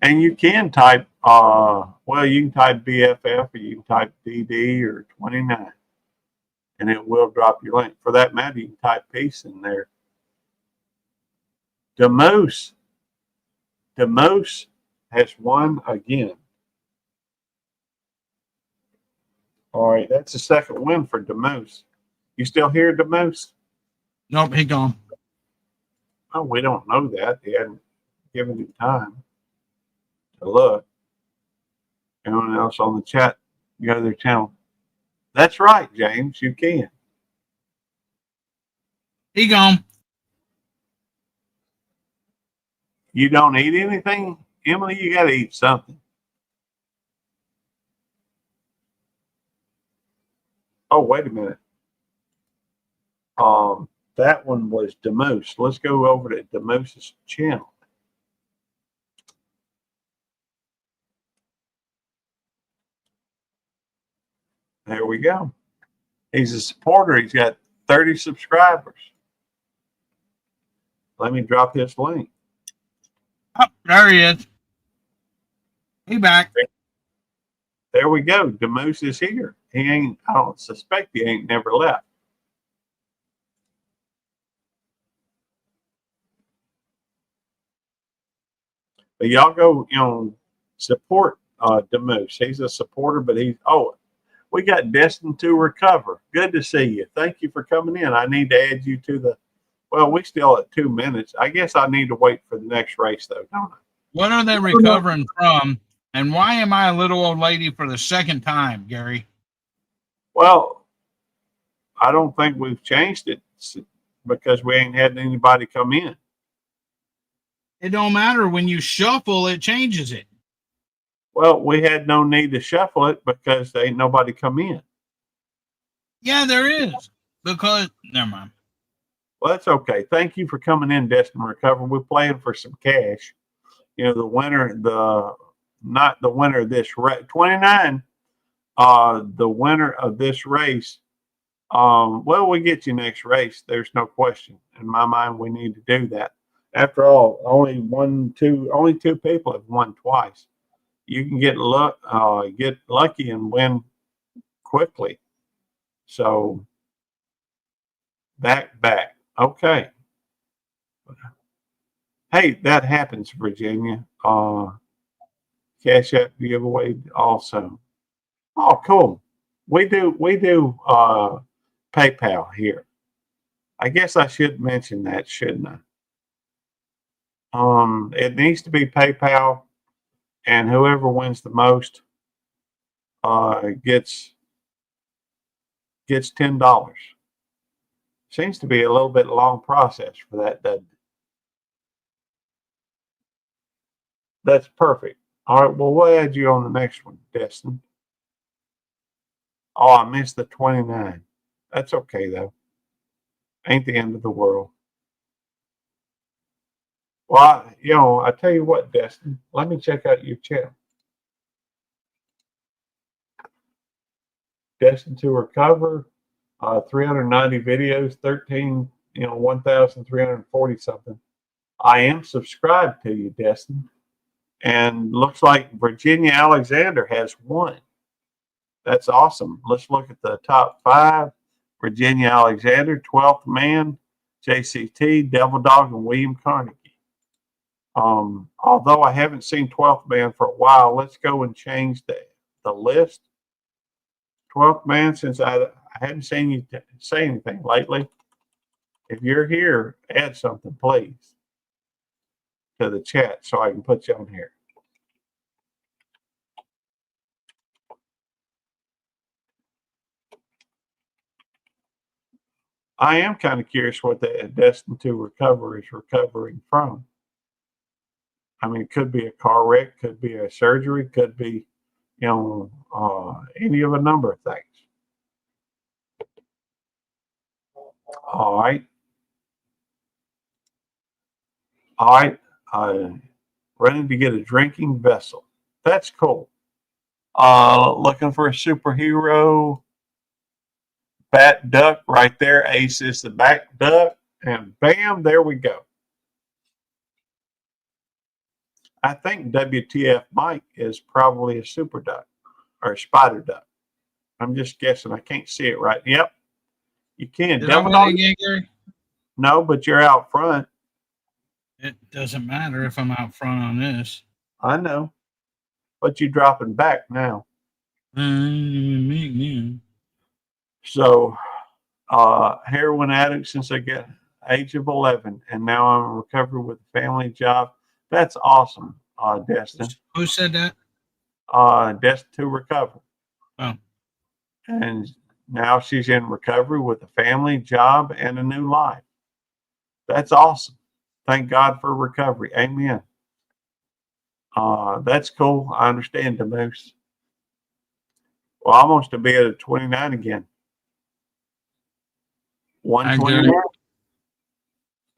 And you can type, well, you can type BFF or you can type DD or 29, and it will drop your link. For that matter, you can type peace in there. Demoose has won again. All right, that's the second win for Demoose. You still here, Demoose?
Nope, he gone.
Oh, we don't know that. They hadn't given him time to look. Anyone else on the chat, go to their channel. That's right, James, you can.
He gone.
You don't eat anything? Emily, you got to eat something. Oh, wait a minute. That one was Demoose. Let's go over to Demoose's channel. There we go. He's a supporter. He's got 30 subscribers. Let me drop this link.
Oh, there he is. He back.
There we go. Demoose is here. He ain't, I don't suspect he ain't never left. But y'all go, support Demoose. He's a supporter, but we got Destined to Recover. Good to see you. Thank you for coming in. I need to add you to the, well, we still at 2 minutes. I guess I need to wait for the next race, though, don't I?
What are they recovering from? And why am I a little old lady for the second time, Gary?
Well, I don't think we've changed it because we ain't had anybody come in.
It don't matter. When you shuffle, it changes it.
Well, we had no need to shuffle it because there ain't nobody come in.
Yeah, there is. Because, never mind.
Well, that's okay. Thank you for coming in, Destin Recover. We're playing for some cash. The winner, not the winner of this race, 29, the winner of this race. Well, we get you next race. There's no question. In my mind, we need to do that. After all, only two people have won twice. You can get lucky and win quickly. So back. Okay. Hey, that happens, Virginia. Cash App giveaway also. Oh, cool. We do PayPal here. I guess I should mention that, shouldn't I? It needs to be PayPal, and whoever wins the most gets $10. Seems to be a little bit long process for that, doesn't it? That's perfect. All right, well, we'll add you on the next one, Destin. Oh, I missed the 29. That's okay, though. Ain't the end of the world. Well, I tell you what, Destin, let me check out your channel. Destined to Recover, 390 videos, 1,340 something. I am subscribed to you, Destin. And looks like Virginia Alexander has won. That's awesome. Let's look at the top 5. Virginia Alexander, 12th man, JCT, Devil Dog, and William Carnegie. Although I haven't seen 12th man for a while, let's go and change the list. 12th man, since I hadn't seen you say anything lately. If you're here, add something, please, to the chat so I can put you on here. I am kind of curious what the Destined to Recover is recovering from. I mean, it could be a car wreck, could be a surgery, could be, any of a number of things. All right. Running to get a drinking vessel. That's cool. Looking for a superhero. Bat duck right there. Ace is the back duck. And bam, there we go. I think WTF Mike is probably a super duck or a spider duck. I'm just guessing. I can't see it right. Yep. You can.
Did I win again, Gary?
No, but you're out front.
It doesn't matter if I'm out front on this.
I know. But you're dropping back now. So, heroin addict since I got age of 11, and now I'm in recovery with a family job. That's awesome, Destin.
Who said that?
Destin to recover.
Oh.
And now she's in recovery with a family job and a new life. That's awesome. Thank God for recovery. Amen. That's cool. I understand the moose. Well, almost to be at a 29 again. 129.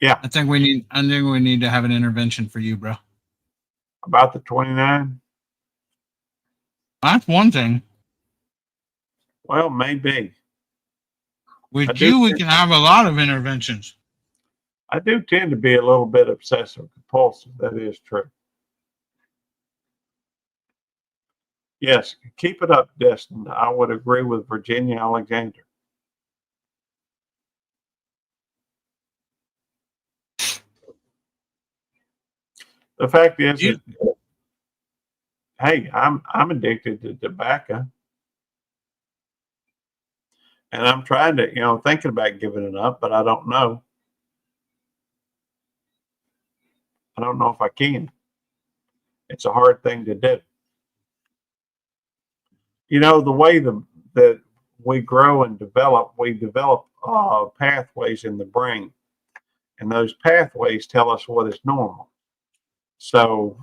Yeah.
I think we need to have an intervention for you, bro.
About the 29.
That's one thing.
Well, maybe.
With you, we can have a lot of interventions.
I do tend to be a little bit obsessive compulsive. That is true. Yes, keep it up, Destin. I would agree with Virginia Alexander. The fact is, hey, I'm addicted to tobacco, and I'm trying to, thinking about giving it up, but I don't know. I don't know if I can. It's a hard thing to do. The way that we grow and develop, we develop pathways in the brain, and those pathways tell us what is normal. So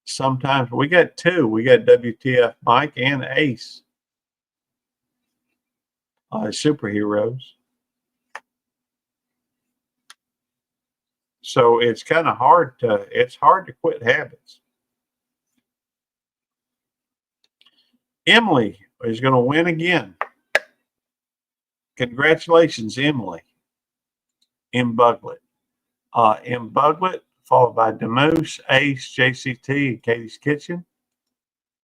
sometimes we got two. We got WTF Mike and Ace, superheroes. So it's kind of hard to quit habits. Emily is going to win again. Congratulations, Emily. M. Buglet. M. Buglet, followed by Demoose, Ace, JCT, and Katie's Kitchen.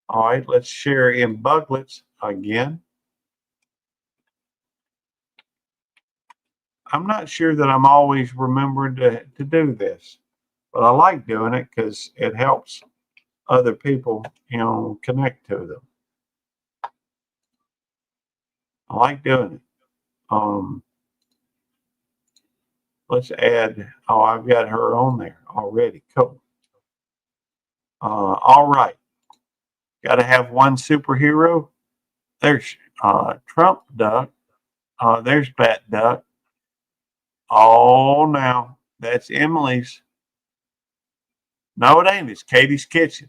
All right, let's share M. Buglets again. I'm not sure that I'm always remembering to do this, but I like doing it because it helps other people, connect to them. I like doing it. Let's add, I've got her on there already. Cool. All right. Got to have one superhero. There's Trump Duck. There's Bat Duck. Oh, now that's Emily's. No, it ain't. It's Katie's Kitchen.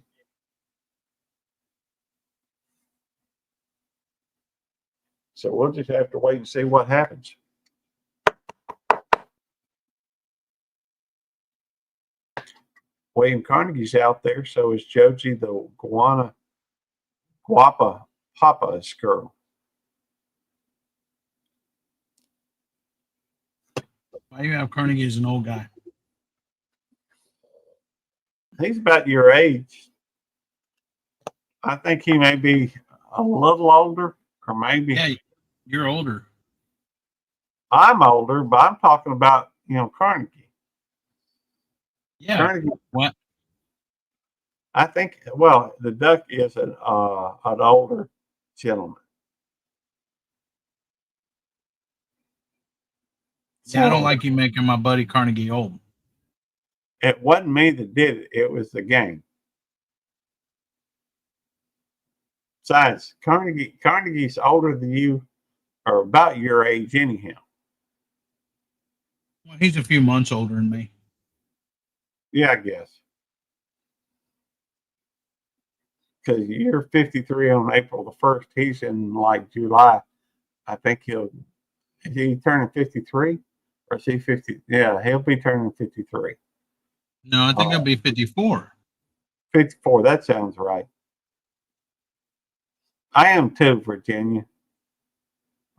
So we'll just have to wait and see what happens. William Carnegie's out there, so is Joji the Guapa Papa's girl.
Why do you have Carnegie as an old guy?
He's about your age. I think he may be a little older, or maybe.
Yeah, you're older.
I'm older, but I'm talking about, Carnegie.
Yeah.
Carnegie,
what?
I think, the duck is an older gentleman.
Yeah, I don't like you making my buddy Carnegie old.
It wasn't me that did it. It was the game. Besides, Carnegie's older than you, or about your age anyhow.
Well, he's a few months older than me.
Yeah, I guess. Because you're 53 on April the 1st. He's in like July. I think is he turning 53? Or is he 50? Yeah, he'll be turning 53.
No, I think it'll be 54.
54. That sounds right. I am too, Virginia.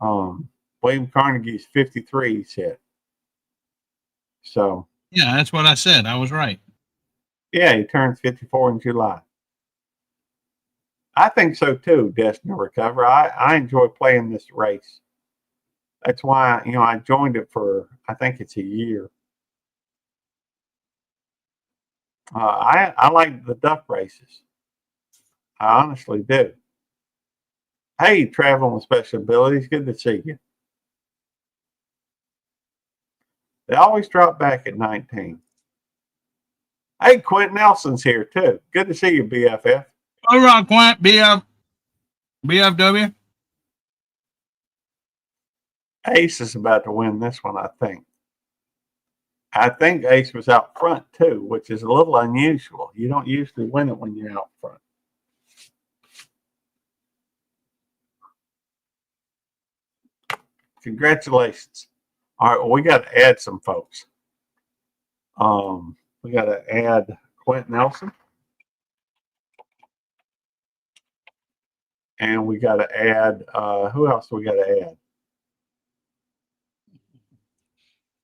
William Carnegie's 53, he said. So,
Yeah, that's what I said. I was right.
yeah, he turns 54 in July. I think so too, Destined to Recover. I enjoy playing this race. That's why, I joined it for, I think it's a year. I like the duck races. I honestly do. Hey, Traveling with Special Abilities, good to see you. They always drop back at 19. Hey, Quint Nelson's here too. Good to see you, BFF.
All right, Quint, BFW.
Ace is about to win this one, I think. I think Ace was out front too, which is a little unusual. You don't usually win it when you're out front. Congratulations. All right, well, we got to add some folks. We got to add Quint Nelson. And we got to add, who else we got to add?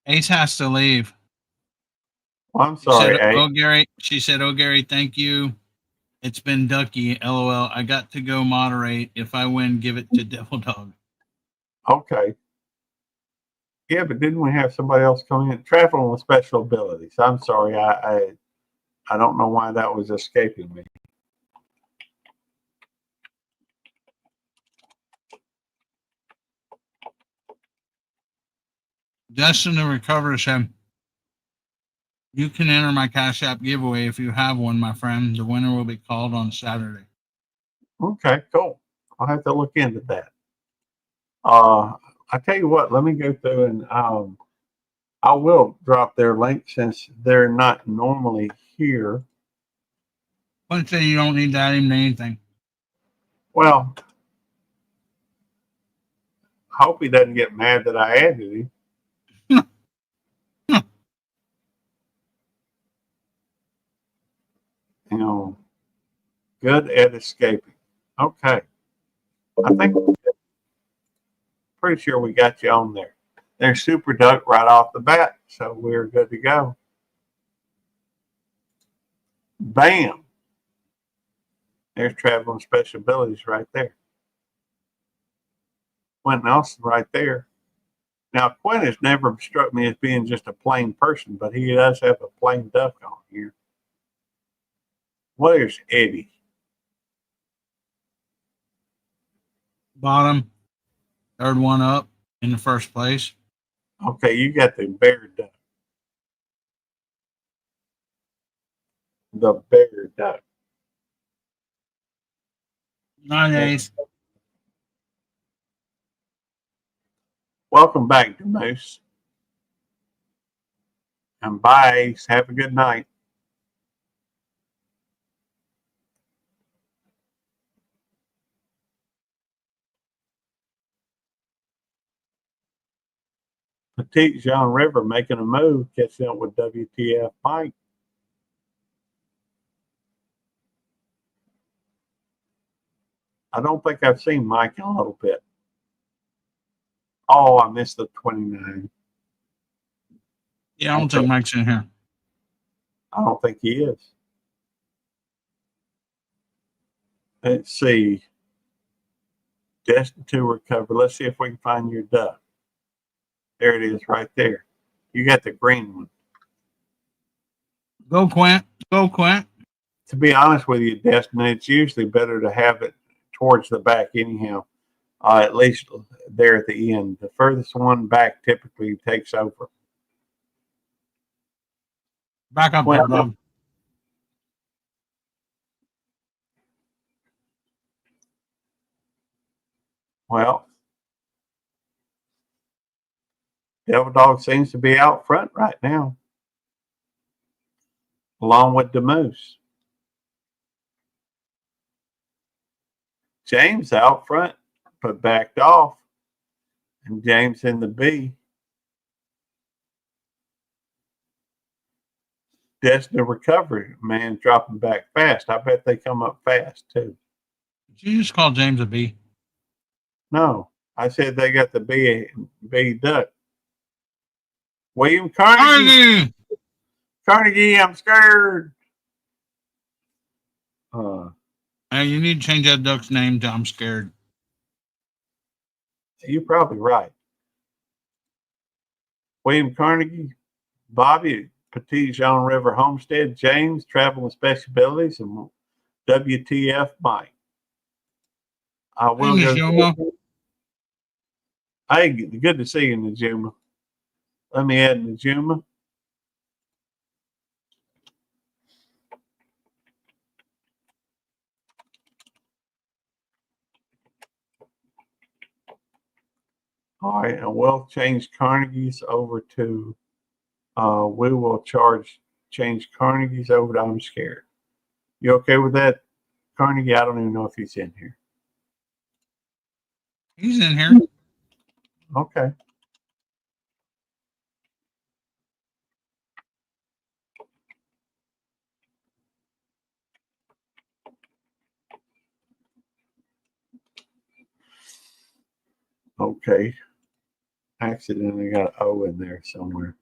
Ace has to leave.
Well, I'm sorry,
said,
Ace.
Oh, Gary. She said, "Oh, Gary, thank you. It's been Ducky. LOL. I got to go moderate. If I win, give it to Devil Dog."
Okay. Yeah, but didn't we have somebody else coming in? Traveling with Special Abilities. I'm sorry. I don't know why that was escaping me.
Destined to Recover said, "You can enter my Cash App giveaway if you have one, my friend. The winner will be called on Saturday."
Okay, cool. I'll have to look into that. I tell you what, let me go through and I will drop their link since they're not normally here.
But say you don't need to add him to anything.
Well, I hope he doesn't get mad that I added him. Good at escaping. Okay. I think pretty sure we got you on there. There's Super Duck right off the bat, so we're good to go. Bam. There's Traveling Special Abilities right there. Quint Nelson right there. Now, Quint has never struck me as being just a plain person, but he does have a plain duck on here. Where's Eddie?
Bottom, third one up in the first place.
Okay, you got the bear duck. The bear duck.
Nice.
Welcome back to Moose. And bye. Have a good night. Petite Jean River making a move, catching up with WTF Mike. I don't think I've seen Mike in a little bit. Oh, I missed the 29.
Yeah, I don't think Mike's in here.
I don't think he is. Let's see. Destined to Recover. Let's see if we can find your duck. There it is right there. You got the green one.
Go, Quint. Go, Quint.
To be honest with you, Destin, it's usually better to have it towards the back anyhow, at least there at the end. The furthest one back typically takes over.
Back up,
Well,
dog.
Well, Devil Dog seems to be out front right now, along with the Moose. James out front, but backed off. And James in the B. Destined Recovery, man, dropping back fast. I bet they come up fast too.
Did you just call James a B?
No, I said they got the B duck. William Carnegie. Carnegie, I'm scared.
Hey, you need to change that duck's name to I'm scared.
You're probably right. William Carnegie, Bobby, Petit Jean River Homestead, James, Travel and Special Abilities, and WTF Mike. I will
Hey,
go.
Najuma.
Hey, good to see you, Najuma. Let me add Najuma. All right, and we'll change Carnegie's over to, we will change Carnegie's over to I'm scared. You okay with that, Carnegie? I don't even know if he's in here.
He's in here.
Okay. Okay. Accidentally got an O in there somewhere.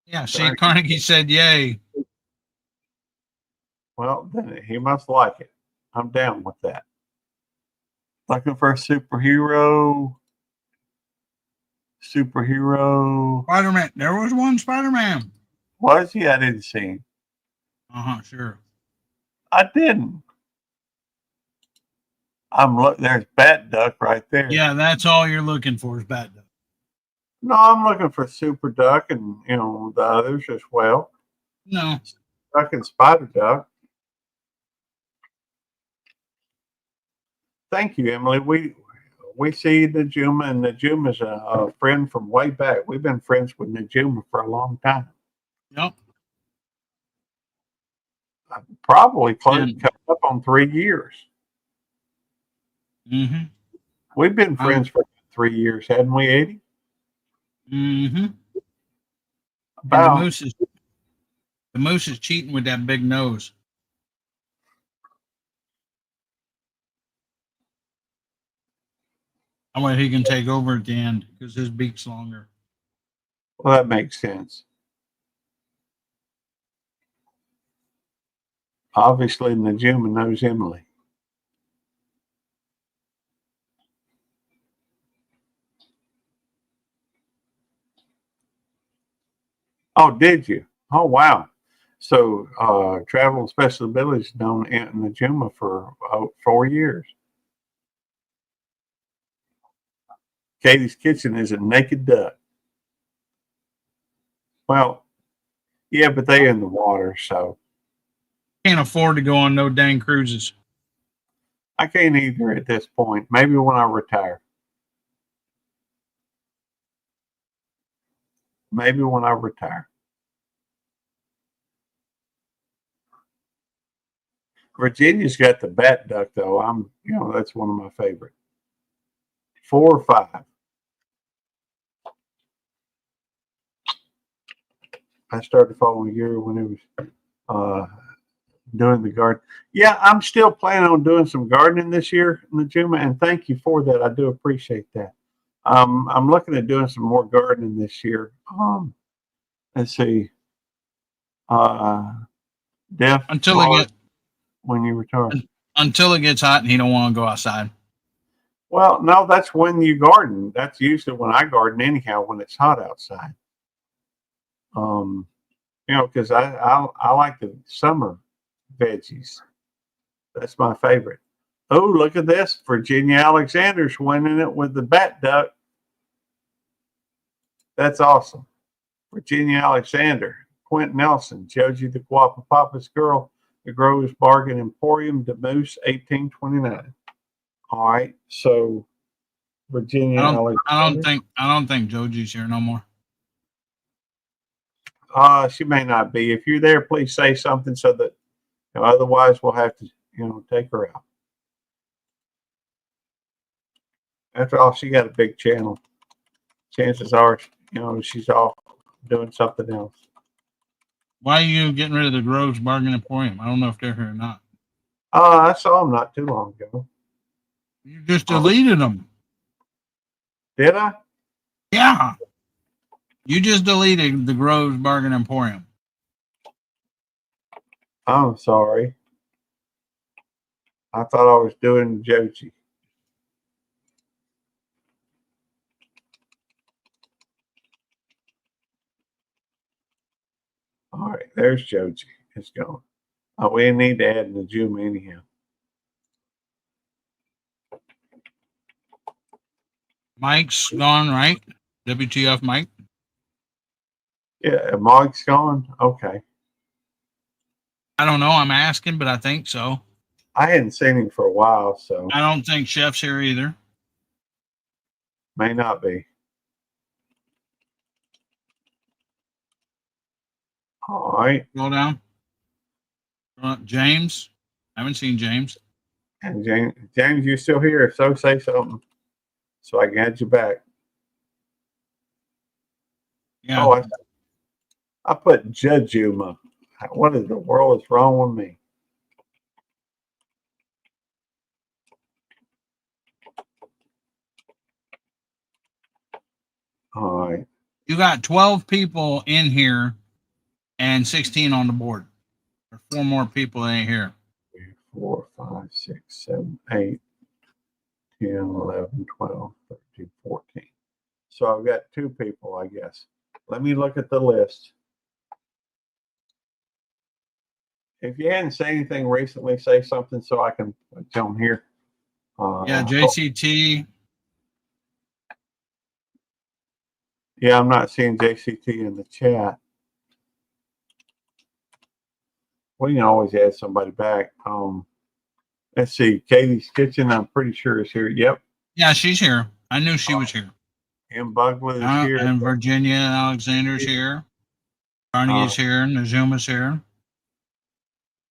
Yeah, see, Carnegie said yay.
Well, then he must like it. I'm down with that. Looking for a superhero.
Spider-Man. There was one Spider-Man.
Was he? I didn't see him.
Sure.
I didn't. There's Bat Duck right there.
Yeah, that's all you're looking for is Bat Duck.
No, I'm looking for Super Duck and the others as well.
No.
Duck and Spider Duck. Thank you, Emily. We see Najuma, and Najuma's a friend from way back. We've been friends with Najuma for a long time.
Yep.
Probably coming up on 3 years.
Mm-hmm.
We've been friends for 3 years, hadn't we, Eddie?
Mm-hmm.
About.
The moose is cheating with that big nose. I bet he can take over at the end because his beak's longer.
Well, that makes sense. Obviously, Najuma knows Emily. Oh, did you? Oh, wow. So, Travel and Special Abilities known Najuma for 4 years. Katie's Kitchen is a naked duck. Well, yeah, but they're in the water, so.
Can't afford to go on no dang cruises.
I can't either at this point. Maybe when I retire. Virginia's got the Bat Duck, though. That's one of my favorite. 4 or 5. I started following Gary when he was doing the garden. Yeah, I'm still planning on doing some gardening this year, Najuma, and thank you for that. I do appreciate that. I'm looking at doing some more gardening this year. Let's see. Def when you retire.
Until it gets hot and he don't want to go outside.
Well, no, that's when you garden. That's usually when I garden anyhow, when it's hot outside. Because I like the summer veggies. That's my favorite. Oh, look at this. Virginia Alexander's winning it with the Bat Duck. That's awesome. Virginia Alexander, Quentin Nelson, Joji the Guapa Papa's Girl, the Grover's Bargain Emporium, the Moose, 1829. All right, so Virginia Alexander.
I don't think Joji's here no more.
She may not be. If you're there, please say something so that otherwise we'll have to take her out. After all, she got a big channel. Chances are, she's off doing something else.
Why are you getting rid of the Groves Bargain Emporium? I don't know if they're here or not.
I saw them not too long ago.
You just deleted them.
Did I?
Yeah. You just deleted the Groves Bargain Emporium.
I'm sorry. I thought I was doing Joji. All right, there's Joji. It's gone. We need to add Najuma anyhow.
Mike's gone, right? WTF Mike?
Yeah, Mike's gone. Okay.
I don't know. I'm asking, but I think so.
I hadn't seen him for a while, so
I don't think Chef's here either.
may not be. All right.
Scroll down. James. I haven't seen James.
And James, you still here? If so, say something so I can add you back.
Yeah.
Oh, I put Jejuma. What in the world is wrong with me? All right.
You got 12 people in here and 16 on the board. There's 4 more people in here.
3, 4, 5, 6, 7, 8, 10, 11, 12, 13, 14. So I've got 2 people, I guess. Let me look at the list. If you hadn't said anything recently, say something so I can tell them here.
Yeah, JCT.
Yeah, I'm not seeing JCT in the chat. We can always add somebody back. Let's see. Katie's Kitchen, I'm pretty sure is here. Yep.
Yeah, she's here. I knew she was here.
And Bugler is here.
And Virginia Alexander's here. Carnegie's here. Nazuma's here.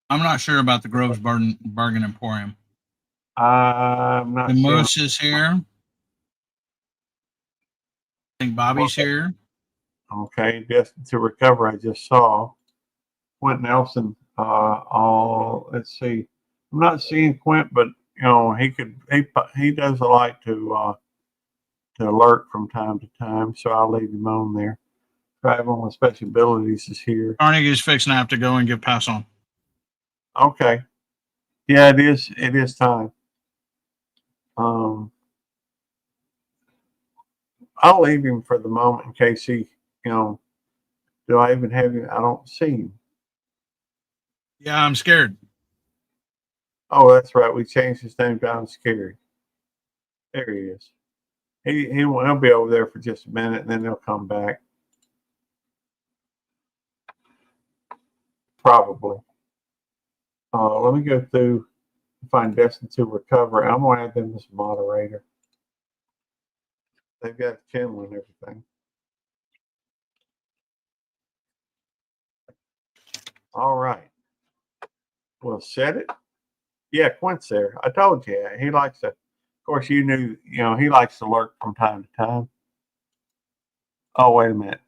I'm not sure about the Groves Bargain Emporium.
I'm not
The
seeing.
Moose is here. I think Bobby's here.
Okay, Destined to Recover, I just saw. Quint Nelson, let's see. I'm not seeing Quint, but he does like to alert from time to time, so I'll leave him on there. Traveling with Special Abilities is here.
Carnegie's fixing to have to go and give pass on.
Okay. Yeah, it is. It is time. I'll leave him for the moment in case he, do I even have him? I don't see him.
Yeah, I'm scared.
Oh, that's right. We changed his name down to Scary. There he is. He'll be over there for just a minute, and then he'll come back. Probably. Let me go through and find Destined to Recover. I'm going to add them as a moderator. They've got the channel and everything. All right. We'll set it. Yeah, Quint's there. I told you. He likes to, of course, you knew, he likes to lurk from time to time. Oh, wait a minute.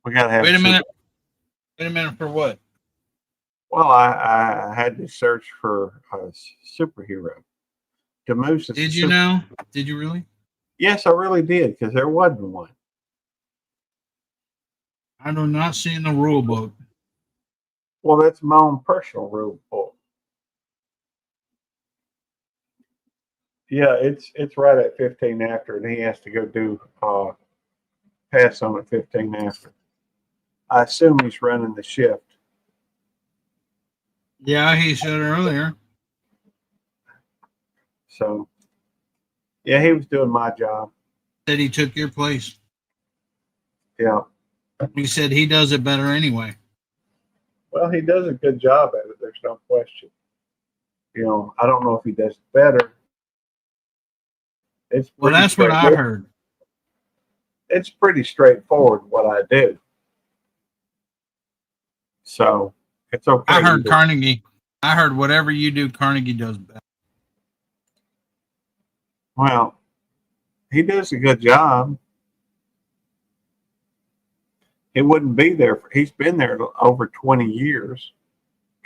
We got to have.
Wait a minute. Wait a minute for what?
Well, I had to search for a superhero. The Moose is
Did you know? Did you really?
Yes, I really did, because there wasn't one.
I do not see in the rule book.
Well, that's my own personal rule book. Yeah, it's right at 15 after, and he has to go do pass on at 15 after. I assume he's running the shift.
Yeah, he said earlier.
So, yeah, he was doing my job.
Said he took your place.
Yeah.
He said he does it better anyway.
Well, he does a good job at it. There's no question. I don't know if he does it better.
Well, that's what I heard.
It's pretty straightforward what I do. So it's okay.
I heard Carnegie. I heard whatever you do, Carnegie does better.
Well, he does a good job. He wouldn't be there. He's been there over 20 years,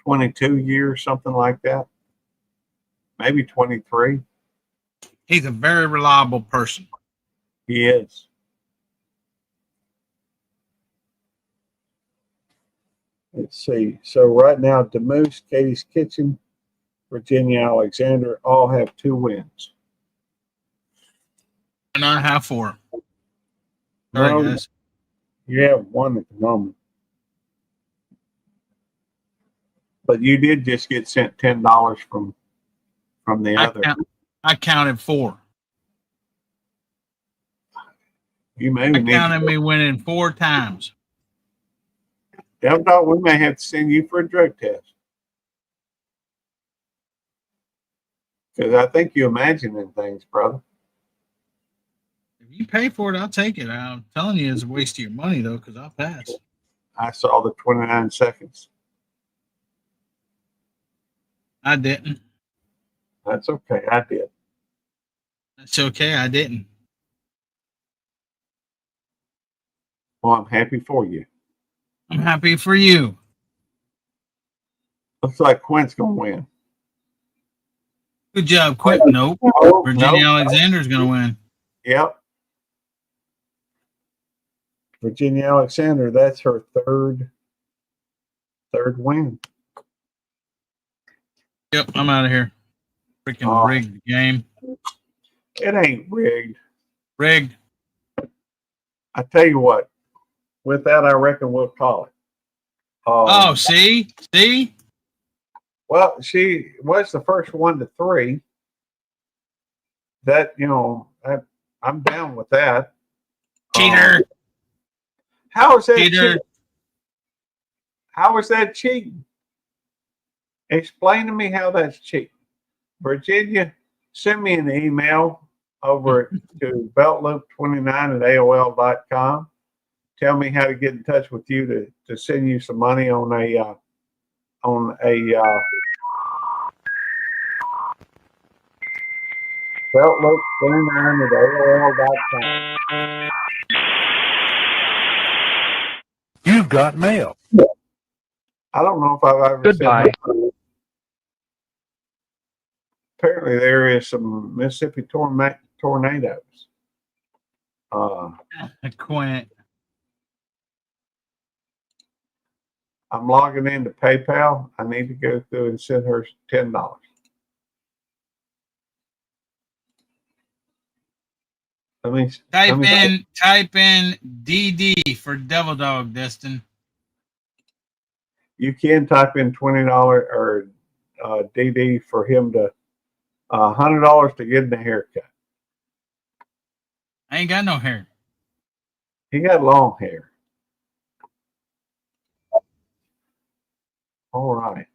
22 years, something like that. Maybe 23.
He's a very reliable person.
He is. Let's see. So right now, Demoose, Katie's Kitchen, Virginia Alexander all have 2 wins.
And I have 4. Sorry,
No,
guys.
you have 1 at the moment. But you did just get sent $10 from the other.
I counted 4.
You maybe
I
need
counted
to,
me winning 4 times.
Devil Dog, we may have to send you for a drug test. Because I think you're imagining things, brother.
If you pay for it, I'll take it. I'm telling you, it's a waste of your money, though, because I'll pass.
I saw the 29 seconds.
I didn't.
That's okay. I did.
That's okay. I didn't.
Well, I'm happy for you.
I'm happy for you.
Looks like Quint's going to win.
Good job, Quint. Nope.
Oh,
Virginia
no.
Alexander's going to win.
Yep. Virginia Alexander, that's her third win.
Yep, I'm out of here. Freaking
Oh.
rigged game.
It ain't rigged.
Rigged.
I tell you what, with that, I reckon we'll call it.
Oh, see? See?
Well, she was the first 1 to 3. That, I'm down with that.
Cheater.
How is that
Cheater.
cheating? How is that cheating? Explain to me how that's cheating. Virginia, send me an email over to beltloop29@aol.com. Tell me how to get in touch with you to send you some money on a beltloop29@aol.com.
You've got mail.
I don't know if I've ever
Goodbye.
said that. Apparently, there is some Mississippi tornadoes.
Quint.
I'm logging into PayPal. I need to go through and send her $10.
Type in DD for Devil Dog, Destin.
You can type in $20 or DD for him to $100 to get in a haircut.
I ain't got no hair.
He got long hair. All right.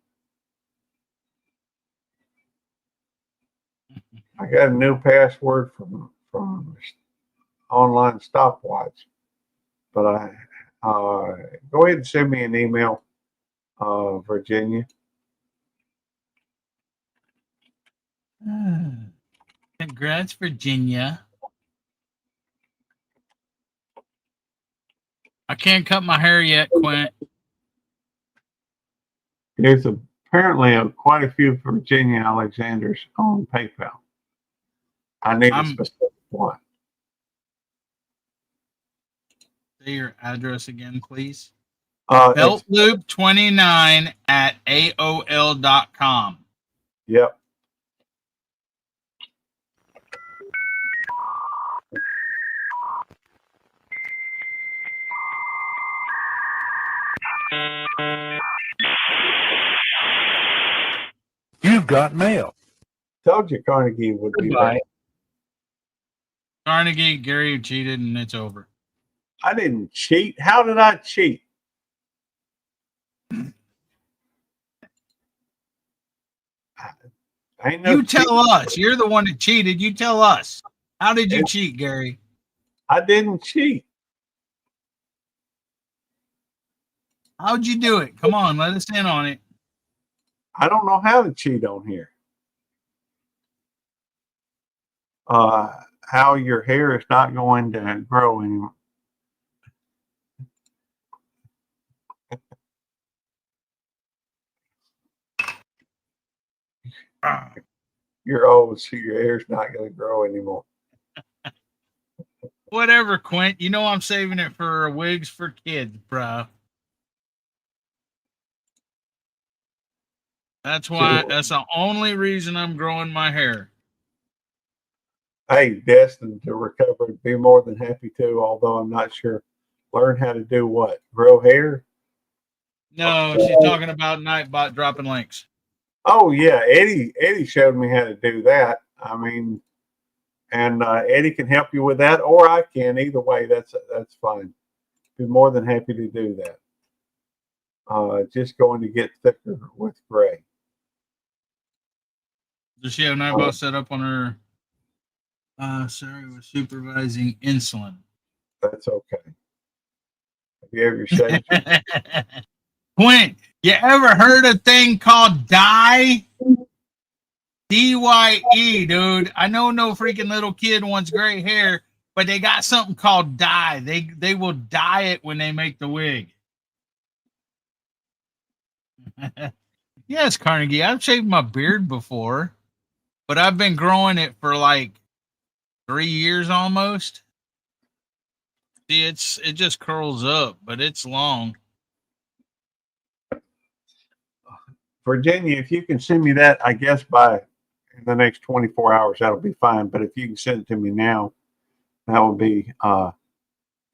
I got a new password from online stopwatch, but go ahead and send me an email, Virginia.
Congrats, Virginia. I can't cut my hair yet, Quint.
There's apparently quite a few Virginia Alexanders on PayPal. I need a specific one.
Say your address again, please.
It's-
Beltloop29@aol.com.
Yep.
You've got mail.
Told you Carnegie would be
Goodbye.
there.
Carnegie, Gary cheated, and it's over.
I didn't cheat. How did I cheat? Ain't no
You tell
cheating.
us. You're the one that cheated. You tell us. How did you
It-
cheat, Gary?
I didn't cheat.
How'd you do it? Come on, let us in on it.
I don't know how to cheat on here. how your hair is not going to grow anymore. You're old, so your hair's not going to grow anymore.
Whatever, Quint. You know I'm saving it for wigs for kids, bro. That's why. That's the only reason I'm growing my hair.
Hey, destined to recover, and be more than happy to, although I'm not sure. Learn how to do what? Grow hair?
No, she's talking about Nightbot dropping links.
Oh yeah, Eddie showed me how to do that. I mean, and Eddie can help you with that, or I can. Either way, that's fine. Be more than happy to do that. Just going to get thicker with gray.
Does she have Nightbot set up on her? Sorry, we're supervising insulin.
That's okay. Have you ever said?
Quint, you ever heard a thing called dye? DYE, dude. I know no freaking little kid wants gray hair, but they got something called dye. They will dye it when they make the wig. Yes, Carnegie. I've shaved my beard before, but I've been growing it for like 3 years almost. See, it just curls up, but it's long.
Virginia, if you can send me that, I guess by the next 24 hours, that'll be fine. But if you can send it to me now, that will be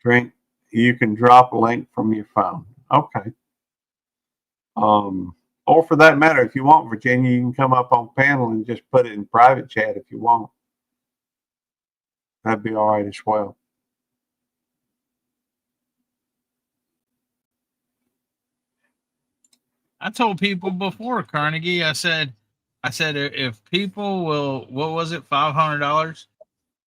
drink. You can drop a link from your phone. Okay. Or for that matter, if you want, Virginia, you can come up on panel and just put it in private chat if you want. That'd be all right as well.
I told people before, Carnegie, I said if people will, what was it, $500?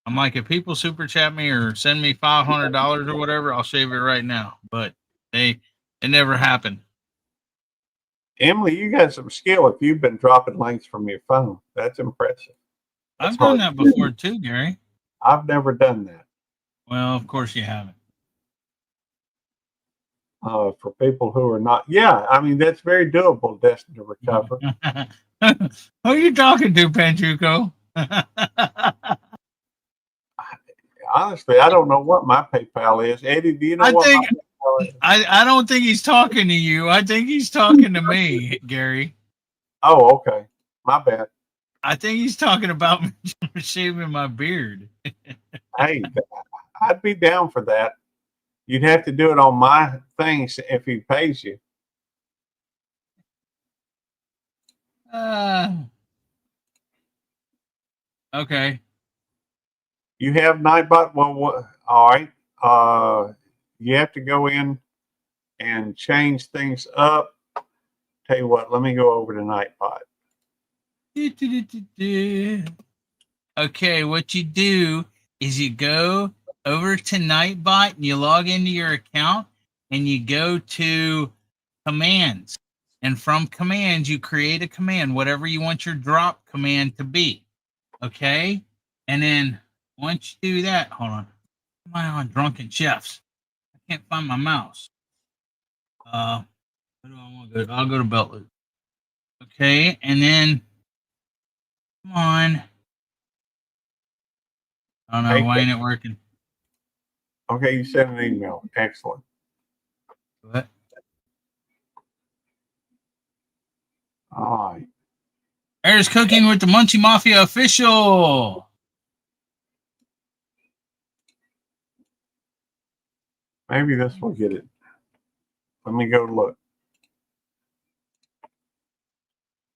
I'm like, if people super chat me or send me $500 or whatever, I'll shave it right now. But it never happened.
Emily, you got some skill if you've been dropping links from your phone. That's impressive.
I've done that before too, Gary.
I've never done that.
Well, of course you haven't.
For people who are not, yeah, I mean, that's very doable, destined to recover.
Who are you talking to, Panchuco?
Honestly, I don't know what my PayPal is. Eddie, do you know what my PayPal is?
I don't think he's talking to you. I think he's talking to me, Gary.
Oh, okay. My bad.
I think he's talking about me shaving my beard.
Hey, I'd be down for that. You'd have to do it on my things if he pays you.
Okay.
You have Nightbot? Well, all right. You have to go in and change things up. Tell you what, let me go over to Nightbot.
Okay, what you do is you go over to Nightbot and you log into your account and you go to commands. And from commands, you create a command, whatever you want your drop command to be. Okay? And then once you do that, hold on. Am I on Drunken Chefs? I can't find my mouse. Where do I want to go? I'll go to Belt Loop. Okay, and then come on. Oh no, why ain't it working?
Okay, you sent an email. Excellent.
What?
All right.
There's Cooking with the Munchie Mafia official.
Maybe this will get it. Let me go look.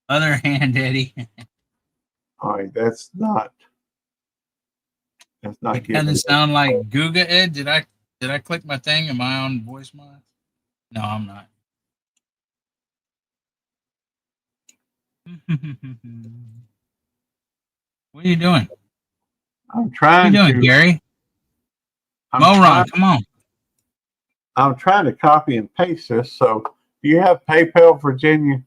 Other hand, Eddie.
All right, that's not
It
getting
doesn't
it.
sound like Googa Ed. Did I click my thing? Am I on voicemail? No, I'm not. What are you doing?
I'm
What
trying
are you doing,
to.
Gary?
I'm
Moron,
trying,
come on.
I'm trying to copy and paste this. So, do you have PayPal, Virginia?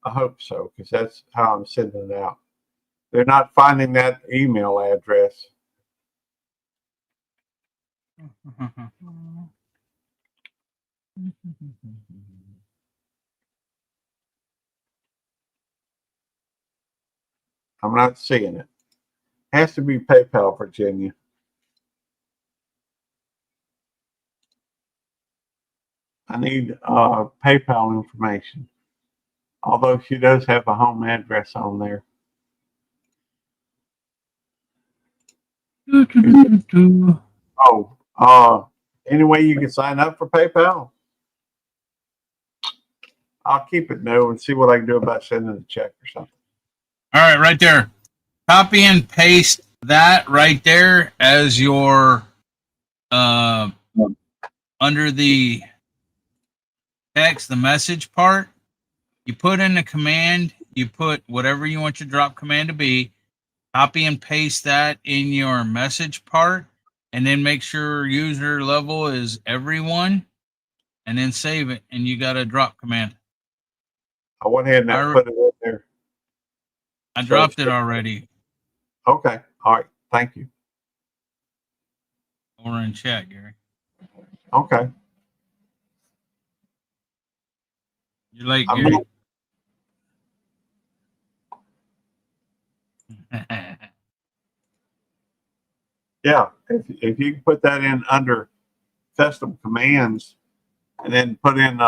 I hope so, because that's how I'm sending it out. they're not finding that email address. I'm not seeing it. Has to be PayPal, Virginia. I need PayPal information. Although she does have a home address on there. Oh, any way you can sign up for PayPal? I'll keep it no and see what I can do about sending a check or something.
All right, right there. Copy and paste that right there as your under the text, the message part. You put in the command, you put whatever you want your drop command to be, copy and paste that in your message part, and then make sure user level is everyone, and then save it, and you got a drop command.
I went ahead and I put it in there.
I dropped it already.
Okay. All right. Thank you.
Over in chat, Gary.
Okay.
You're late, Gary.
Yeah. If you can put that in under custom commands and then put in,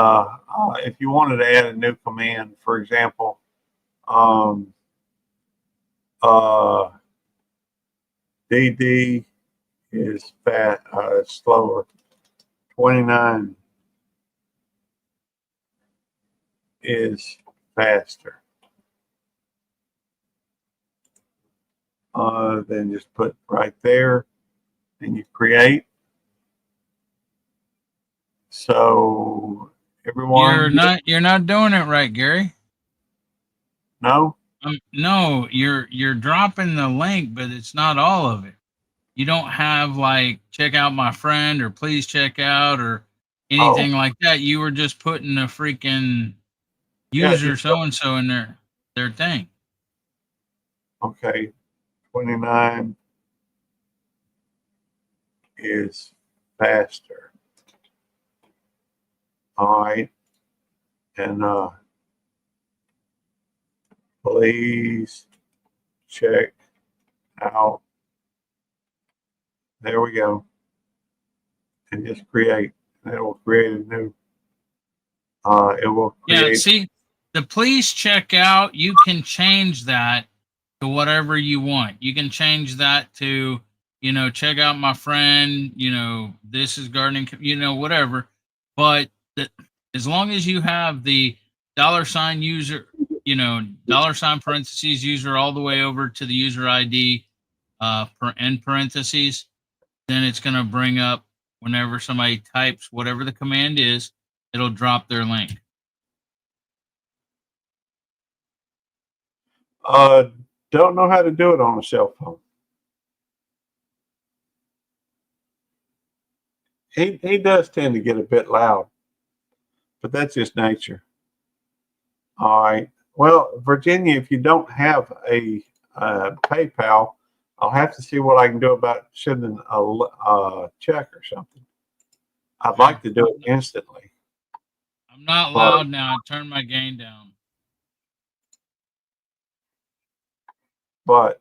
if you wanted to add a new command, for example, DD is fat, slower. 29 is faster. Then just put right there and you create. So everyone,
you're not doing it right, Gary.
No,
no, you're dropping the link, but it's not all of it. You don't have like check out my friend or please check out or anything like that. You were just putting a freaking user so and so in their thing.
Okay, 29 is faster. All right, and please check out. There we go. And just create. And it will create a new. It will create.
Yeah, see, the please check out, you can change that to whatever you want. You can change that to, check out my friend, this is gardening, whatever. But as long as you have the $ user, $ parentheses user all the way over to the user ID end parentheses, then it's going to bring up whenever somebody types whatever the command is, it'll drop their link.
Don't know how to do it on a cell phone. He does tend to get a bit loud, but that's just nature. All right. Well, Virginia, if you don't have a PayPal, I'll have to see what I can do about sending a check or something. I'd like to do it instantly.
I'm not loud now. I turned my gain down.
But,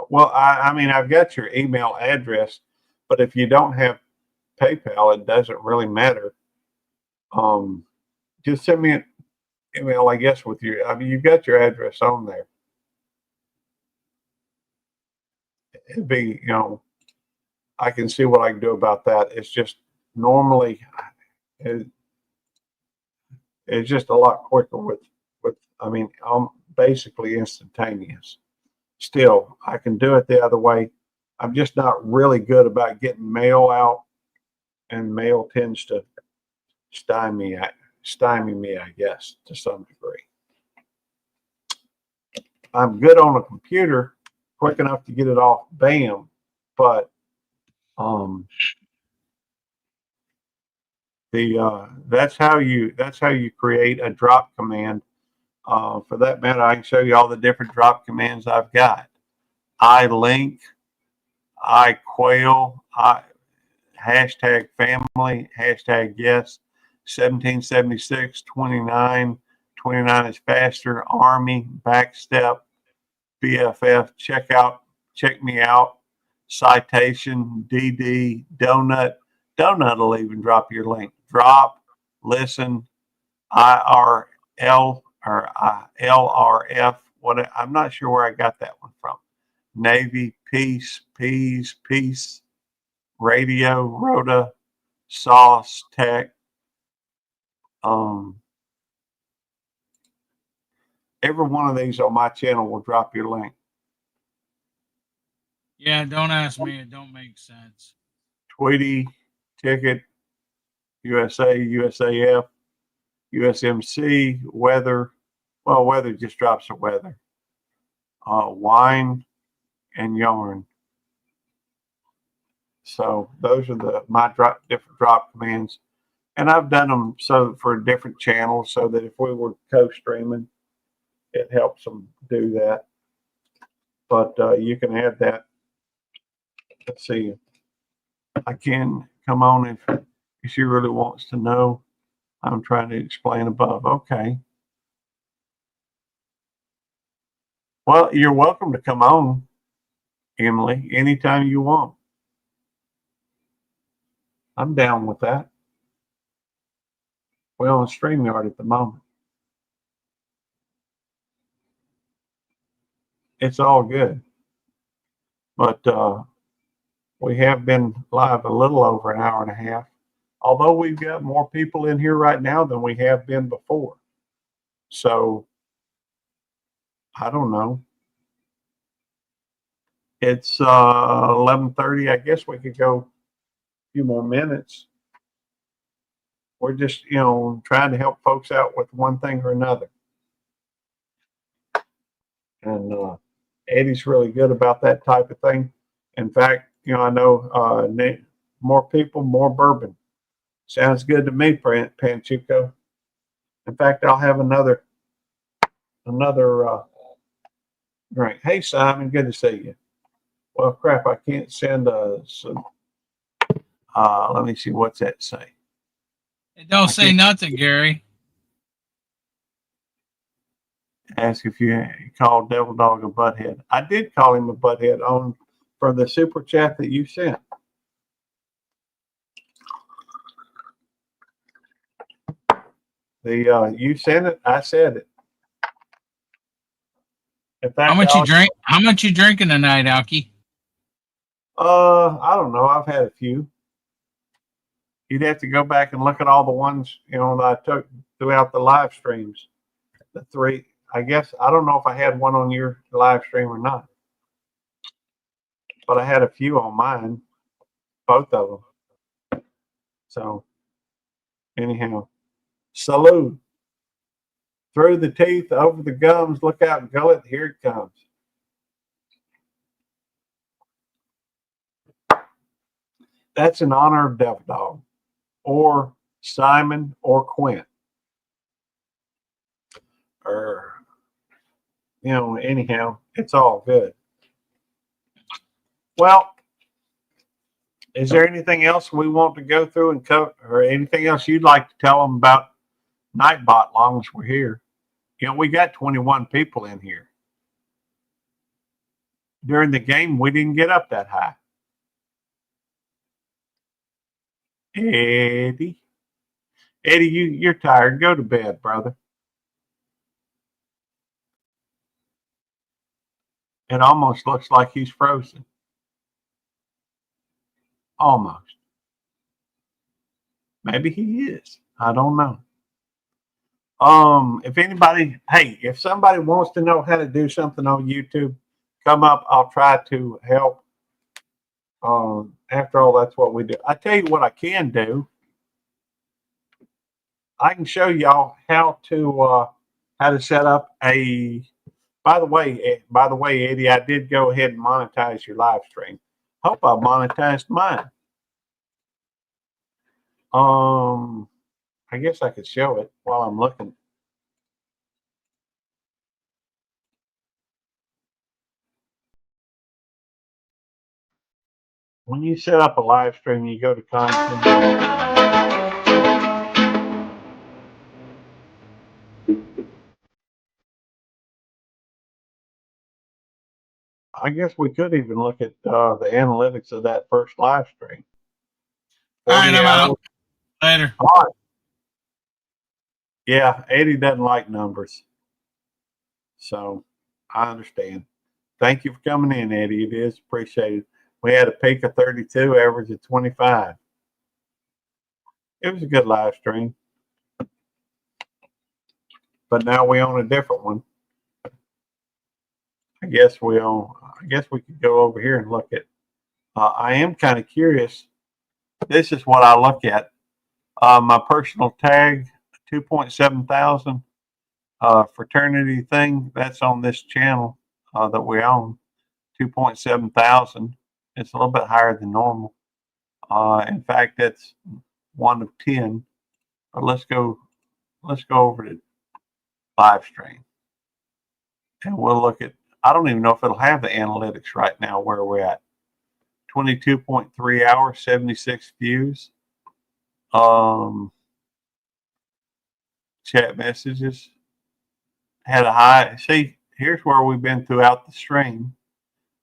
well, I mean, I've got your email address, but if you don't have PayPal, it doesn't really matter. Just send me an email, I guess, with your, I mean, you've got your address on there. It'd be, I can see what I can do about that. It's just normally, it's just a lot quicker with, I mean, basically instantaneous. Still, I can do it the other way. I'm just not really good about getting mail out, and mail tends to stymie me, I guess, to some degree. I'm good on a computer, quick enough to get it off, bam, but that's how you create a drop command For that matter, I can show you all the different drop commands I've got. iLink, iQuail, hashtag family, hashtag yes, 1776, 29, 29 is faster, Army, Backstep, BFF, check me out, Citation, DD, Donut. Donut will even drop your link. Drop, listen, IRL or LRF. What I'm not sure where I got that one from. Navy, Peace, Radio, Rhoda, Sauce, Tech. Every one of these on my channel will drop your link.
Yeah, don't ask me. It don't make sense.
Tweety, Ticket, USA, USAF, USMC, Weather. Well, Weather just drops the weather. Wine and Yarn. So those are my different drop commands, and I've done them so for different channels, so that if we were co-streaming, it helps them do that. But you can add that. Let's see. I can come on if she really wants to know. I'm trying to explain above. Okay. Well, you're welcome to come on, Emily, anytime you want. I'm down with that. We're on StreamYard at the moment. It's all good. But we have been live a little over an hour and a half, although we've got more people in here right now than we have been before. So, I don't know. It's 11:30. I guess we could go a few more minutes. We're just, trying to help folks out with one thing or another. And Eddie's really good about that type of thing. In fact, I know more people, more bourbon. Sounds good to me, Panchuco. In fact, I'll have another drink. Hey, Simon, good to see you. Well, crap, I can't send some. Let me see, what's that say?
It don't say nothing, Gary.
Ask if you called Devil Dog a butthead. I did call him a butthead for the super chat that you sent. You sent it, I said it. In fact,
How much you drink? How much you drinking tonight, Alki?
I don't know. I've had a few. You'd have to go back and look at all the ones that I took throughout the live streams. The three, I guess. I don't know if I had one on your live stream or not, but I had a few on mine, both of them. So, anyhow, salute. Through the teeth, over the gums. Look out, gullet. Here it comes. That's in honor of Devil Dog, or Simon, or Quint. Or, anyhow, it's all good. Well, is there anything else we want to go through and cover, or anything else you'd like to tell them about Nightbot long as we're here? We got 21 people in here. During the game, we didn't get up that high. Eddie, you're tired. Go to bed, brother. It almost looks like he's frozen. Almost. Maybe he is. I don't know. If somebody wants to know how to do something on YouTube, come up. I'll try to help. After all, that's what we do. I tell you what I can do. I can show y'all how to set up a. By the way, Eddie, I did go ahead and monetize your live stream. Hope I monetized mine. I guess I could show it while I'm looking. when you set up a live stream, you go to content. I guess we could even look at the analytics of that first live stream.
All right,
40
I'm
hours.
out. Later.
All right. Yeah, Eddie doesn't like numbers. So I understand. Thank you for coming in, Eddie. It is appreciated. We had a peak of 32, average of 25. It was a good live stream. But now we own a different one. I guess we could go over here and look at. I am kind of curious. This is what I look at. My personal tag, 2.7 thousand. Fraternity thing that's on this channel that we own, 2.7 thousand. It's a little bit higher than normal. In fact, that's 1 of 10. But let's go over to live stream, and we'll look at. I don't even know if it'll have the analytics right now where we're at. 22.3 hours, 76 views. Chat messages had a high. See, here's where we've been throughout the stream,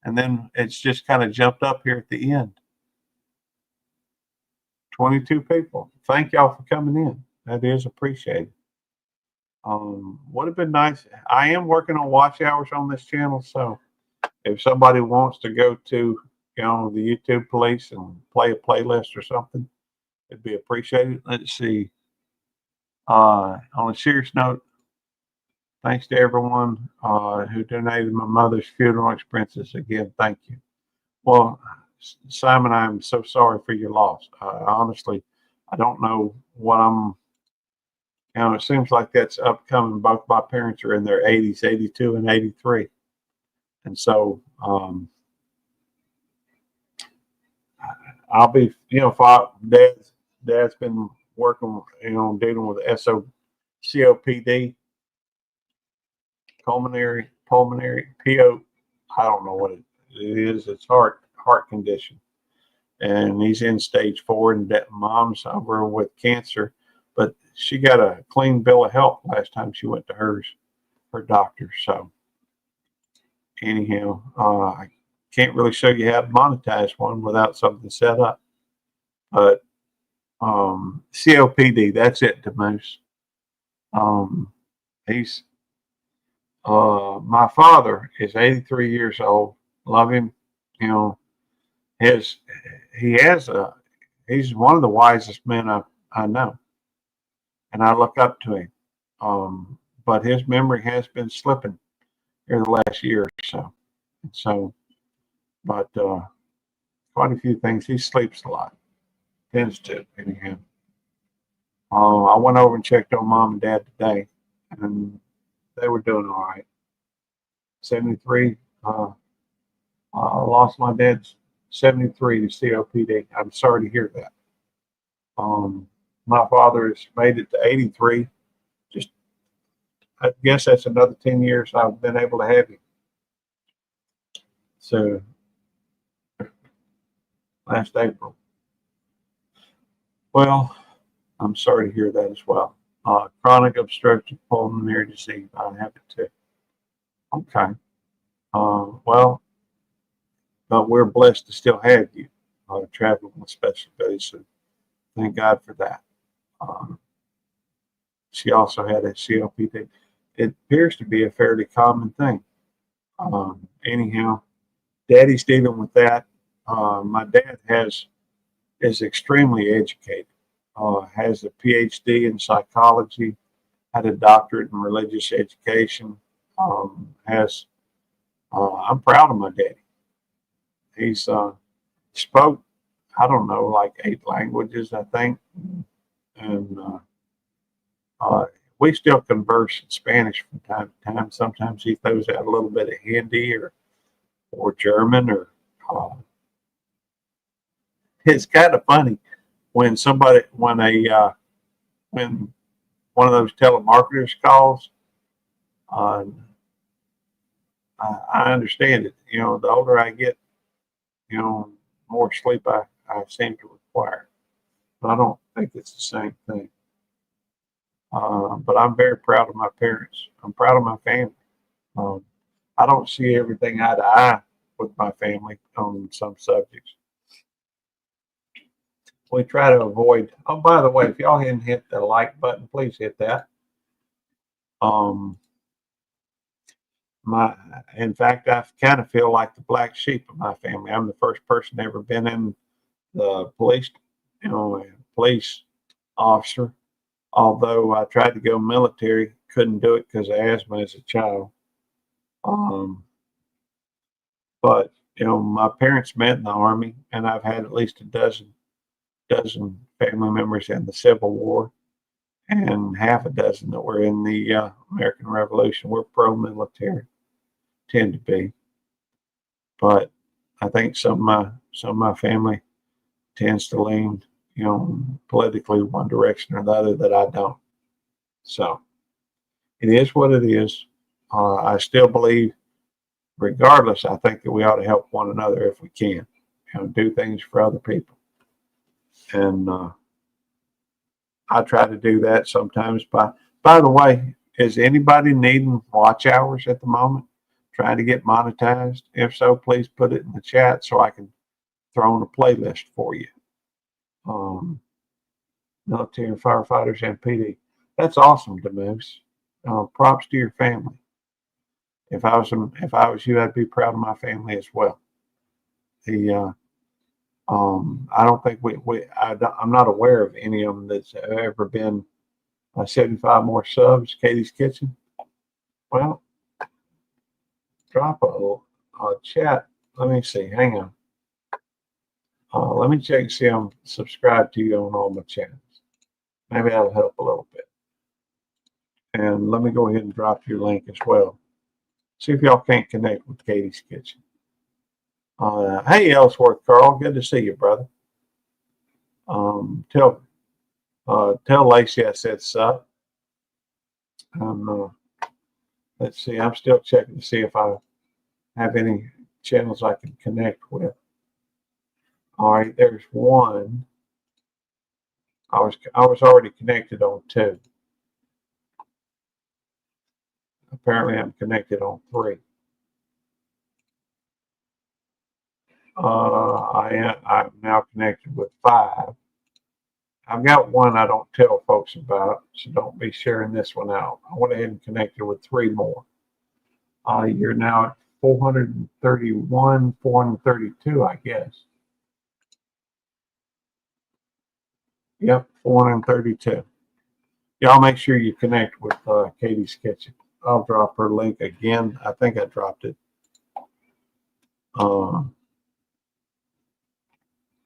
and then it's just kind of jumped up here at the end. 22 people. Thank y'all for coming in. That is appreciated. Would have been nice. I am working on watch hours on this channel, so if somebody wants to go to the YouTube police and play a playlist or something, it'd be appreciated. Let's see. On a serious note, thanks to everyone who donated my mother's funeral expenses. Again, thank you. Well, Simon, I'm so sorry for your loss. Honestly, I don't know what I'm. It seems like that's upcoming. Both my parents are in their 80s, 82 and 83. And so I'll be, Dad's been working, dealing with COPD, pulmonary, PO. I don't know what it is. It's heart condition. And he's in stage 4, and mom's over with cancer, but she got a clean bill of health last time she went to her doctor. So anyhow, I can't really show you how to monetize one without something set up. But COPD, that's it, Demus. He's my father is 83 years old. Love him. He's one of the wisest men I know, and I look up to him. But his memory has been slipping here the last year or so. But quite a few things. He sleeps a lot, tends to anyhow. I went over and checked on mom and dad today, and they were doing all right. 73. I lost my dad's 73 to COPD. I'm sorry to hear that. My father has made it to 83. Just, I guess that's another 10 years I've been able to have him. So, last April. Well, I'm sorry to hear that as well. Chronic obstructive pulmonary disease. I have it too. Okay. Well, but we're blessed to still have you traveling with Special Abilities. So thank God for that. She also had a COPD. It appears to be a fairly common thing. Anyhow, Daddy's dealing with that. My dad is extremely educated. Has a PhD in psychology, had a doctorate in religious education. I'm proud of my daddy. He's spoke, I don't know, like 8 languages, I think, and we still converse in Spanish from time to time. Sometimes he throws out a little bit of Hindi or German, or it's kind of funny when when one of those telemarketers calls. I understand it. The older I get, more sleep I seem to require. I don't think it's the same thing. But I'm very proud of my parents. I'm proud of my family. Um, I don't see everything eye to eye with my family on some subjects. We try to avoid. Oh, by the way, if y'all hadn't hit the like button, please hit that. In fact, I kind of feel like the black sheep of my family. I'm the first person ever been in the police, police officer. Although I tried to go military, couldn't do it because of asthma as a child. But my parents met in the Army, and I've had at least a dozen family members in the Civil War, and half a dozen that were in the American Revolution. We're pro-military, tend to be, but I think some of my family tends to lean, politically one direction or the other that I don't. So it is what it is. I still believe, regardless, I think that we ought to help one another if we can, do things for other people. And I try to do that sometimes. By the way, is anybody needing watch hours at the moment? Trying to get monetized? If so, please put it in the chat so I can throw in a playlist for you. Military and firefighters and PD. That's awesome, Demoose. Props to your family. If I was you, I'd be proud of my family as well. I don't think I'm not aware of any of them that's ever been 75 more subs. Katie's Kitchen. Well, drop a chat. Let me see. Hang on. Let me check and see if I'm subscribed to you on all my channels. Maybe that'll help a little bit. And let me go ahead and drop your link as well. See if y'all can't connect with Katie's Kitchen. Hey, Ellsworth Carl, good to see you, brother. Tell Lacey I said sup. Let's see, I'm still checking to see if I have any channels I can connect with. All right, there's one. I was already connected on 2. Apparently, I'm connected on 3. I'm now connected with 5. I've got one I don't tell folks about, so don't be sharing this one out. I went ahead and connected with 3 more. You're now at 431, 432, I guess. Yep, 432. Y'all make sure you connect with Katie's Kitchen. I'll drop her link again. I think I dropped it.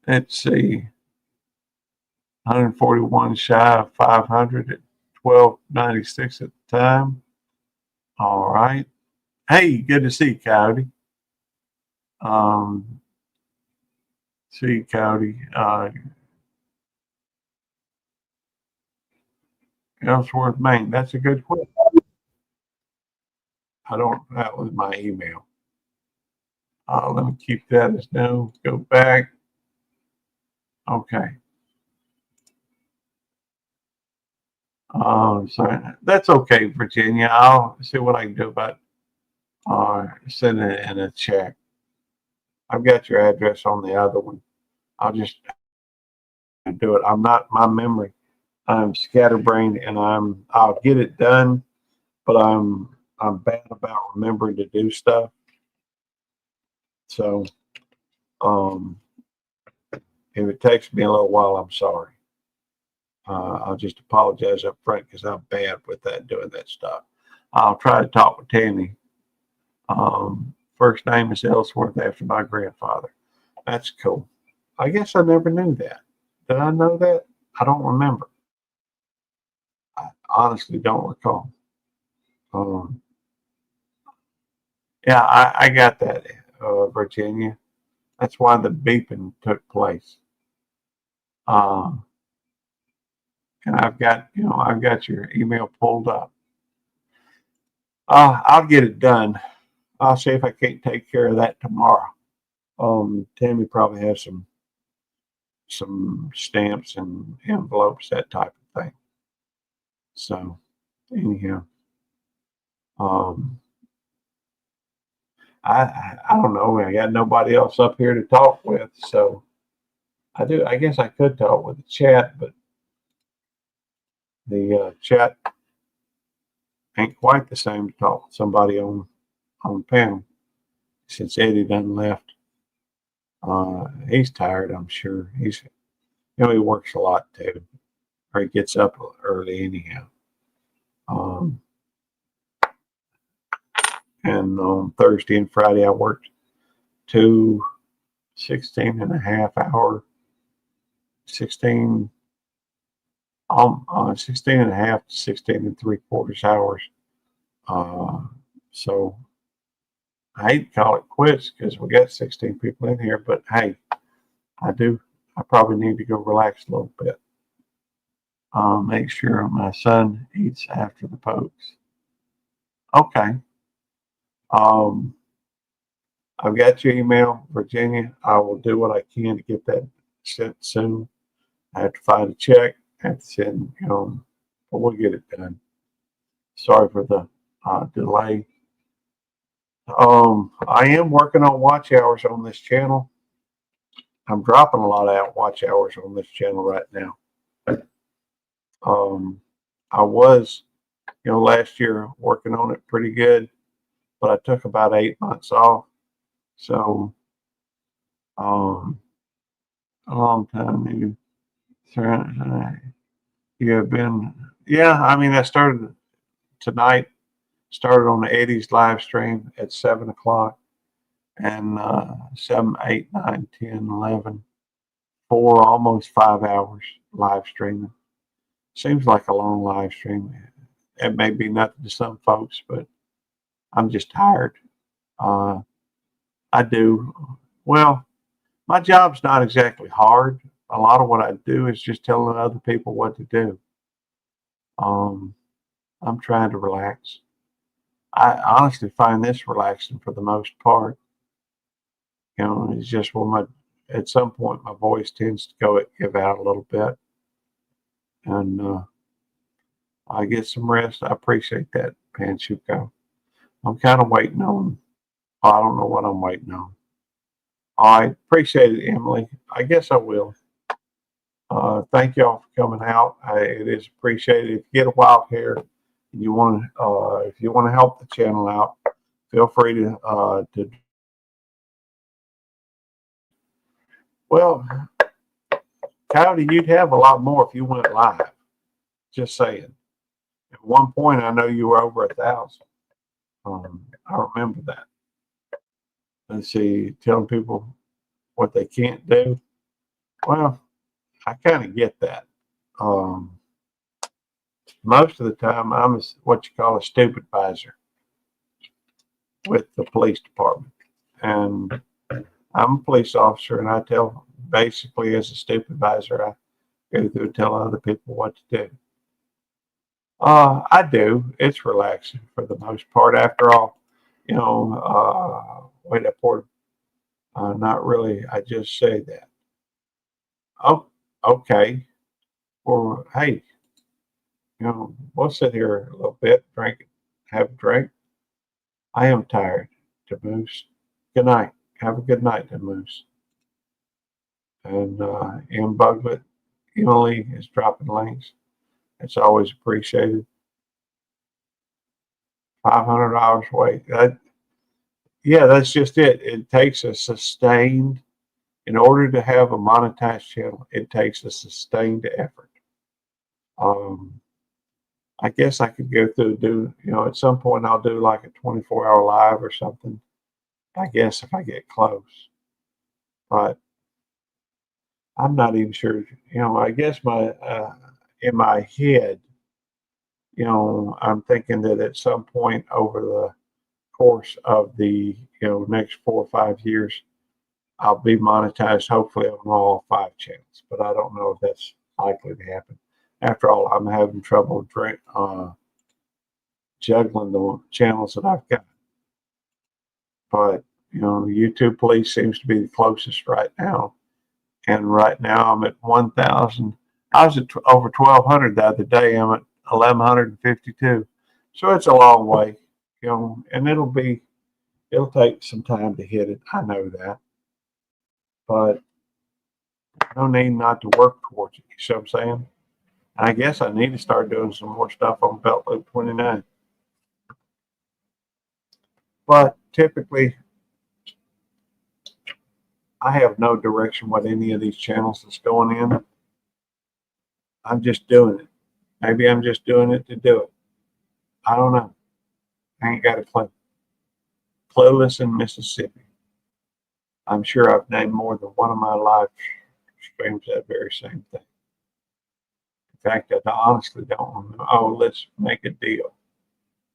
Let's see. 141 shy of 500 at 1296 at the time. All right. Hey, good to see you, Coyote. See you, Coyote. Ellsworth, Maine. That's a good question. That was my email. Let me keep that as no. Go back. Okay. So that's okay, Virginia. I'll see what I can do about sending it in a check. I've got your address on the other one. I'll just do it. I'm not my memory. I'm scatterbrained, and I'll get it done, but I'm bad about remembering to do stuff. So if it takes me a little while, I'm sorry. I'll just apologize up front because I'm bad with doing that stuff. I'll try to talk with Tammy. First name is Ellsworth after my grandfather. That's cool. I guess I never knew that. Did I know that? I don't remember. I honestly don't recall. Yeah, I got that, Virginia. That's why the beeping took place. And I've got your email pulled up. I'll get it done. I'll see if I can't take care of that tomorrow. Tammy probably has some stamps and envelopes, that type of thing. So anyhow, um, I don't know. I got nobody else up here to talk with, so I guess I could talk with the chat, but the chat ain't quite the same to talk with somebody on the panel since Eddie done left. He's tired, I'm sure. He works a lot too, or he gets up early anyhow. And on Thursday and Friday, I worked 16 and a half hour, 16 and a half to 16 and 3/4 hours. So I hate to call it quits because we got 16 people in here, but hey, I probably need to go relax a little bit. Make sure my son eats after the pokes. Okay. I've got your email, Virginia. I will do what I can to get that sent soon. I have to find a check. I have to send, but we'll get it done. Sorry for the delay. I am working on watch hours on this channel. I'm dropping a lot of watch hours on this channel right now. I was, last year working on it pretty good, but I took about 8 months off. So, a long time. You have been, yeah. I mean, I started tonight. Started on the Eddie's live stream at 7 o'clock, and 7, 8, 9, 10, 11, 4, almost 5 hours live streaming. Seems like a long live stream. It may be nothing to some folks, but I'm just tired. I do, well, my job's not exactly hard. A lot of what I do is just telling other people what to do. I'm trying to relax. I honestly find this relaxing for the most part. It's just at some point my voice tends to give out a little bit, and I get some rest. I appreciate that, Panchuko. I'm kind of waiting on. I don't know what I'm waiting on. I appreciate it, Emily. I guess I will. Thank y'all for coming out. It is appreciated. If you get a wild hair and if you want to help the channel out, feel free to. Well, Cody, you'd have a lot more if you went live. Just saying. At one point, I know you were over 1,000. I remember that. Let's see, telling people what they can't do. Well, I kind of get that. Most of the time, I'm what you call a stupid advisor with the police department. And I'm a police officer, and I tell, basically, as a stupid advisor, I go through and tell other people what to do. I do. It's relaxing for the most part. After all, wait, not really. I just say that. Oh, okay. Well, hey, we'll sit here a little bit, have a drink. I am tired, to Moose. Good night. Have a good night, to Moose. And M. Buglet, Emily is dropping links. It's always appreciated. $500 wait. Yeah, that's just it. It takes a sustained, in order to have a monetized channel, it takes a sustained effort. I guess I could go through, at some point I'll do like a 24-hour live or something. I guess if I get close. But I'm not even sure, I guess in my head, I'm thinking that at some point over the course of the, next 4 or 5 years, I'll be monetized, hopefully on all 5 channels, but I don't know if that's likely to happen. After all, I'm having trouble juggling the channels that I've got. But, You know, YouTube Police seems to be the closest right now. And right now I'm at 1,000. I was at over 1,200 the other day. I'm at 1,152. So it's a long way, you know, and it'll take some time to hit it. I know that. But no need not to work towards it. You see what I'm saying? I guess I need to start doing some more stuff on Belt Loop 29. But typically, I have no direction what any of these channels is going in. I'm just doing it. Maybe I'm just doing it to do it. I don't know. I ain't got a clue. Clueless in Mississippi. I'm sure I've named more than one of my live streams that very same thing. In fact, I honestly don't know. Oh, let's make a deal.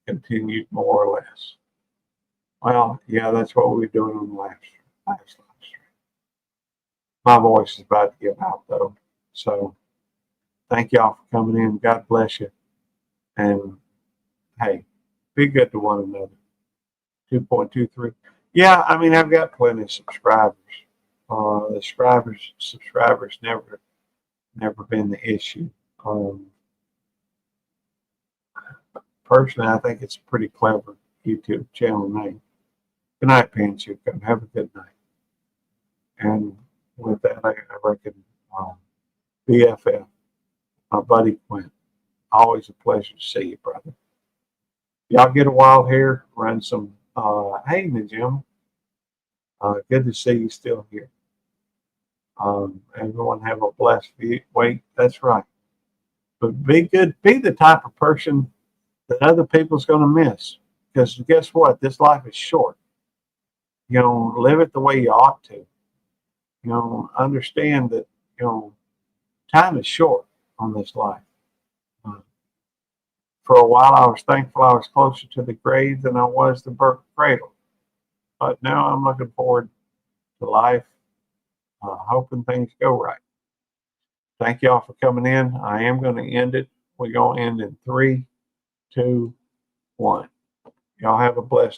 Continued more or less. Well, yeah, that's what we're doing on the last live stream. My voice is about to give out though. So thank y'all for coming in. God bless you. And hey, be good to one another. 2.23. Yeah, I mean, I've got plenty of subscribers. The subscribers never been the issue. Personally, I think it's a pretty clever YouTube channel name. Good night, Panchuka. Have a good night. And with that, I reckon BFF, my buddy Quint. Always a pleasure to see you, brother. Y'all get a while here, run some. Hey, Jim. Good to see you still here. Everyone have a blessed week. That's right. But be good. Be the type of person that other people's going to miss. Because guess what? This life is short. You know, live it the way you ought to. You know, understand that, you know, time is short on this life. For a while, I was thankful I was closer to the grave than I was the birth cradle. But now I'm looking forward to life, hoping things go right. Thank y'all for coming in. I am going to end it. We're going to end in 3, 2, 1. Y'all have a blessed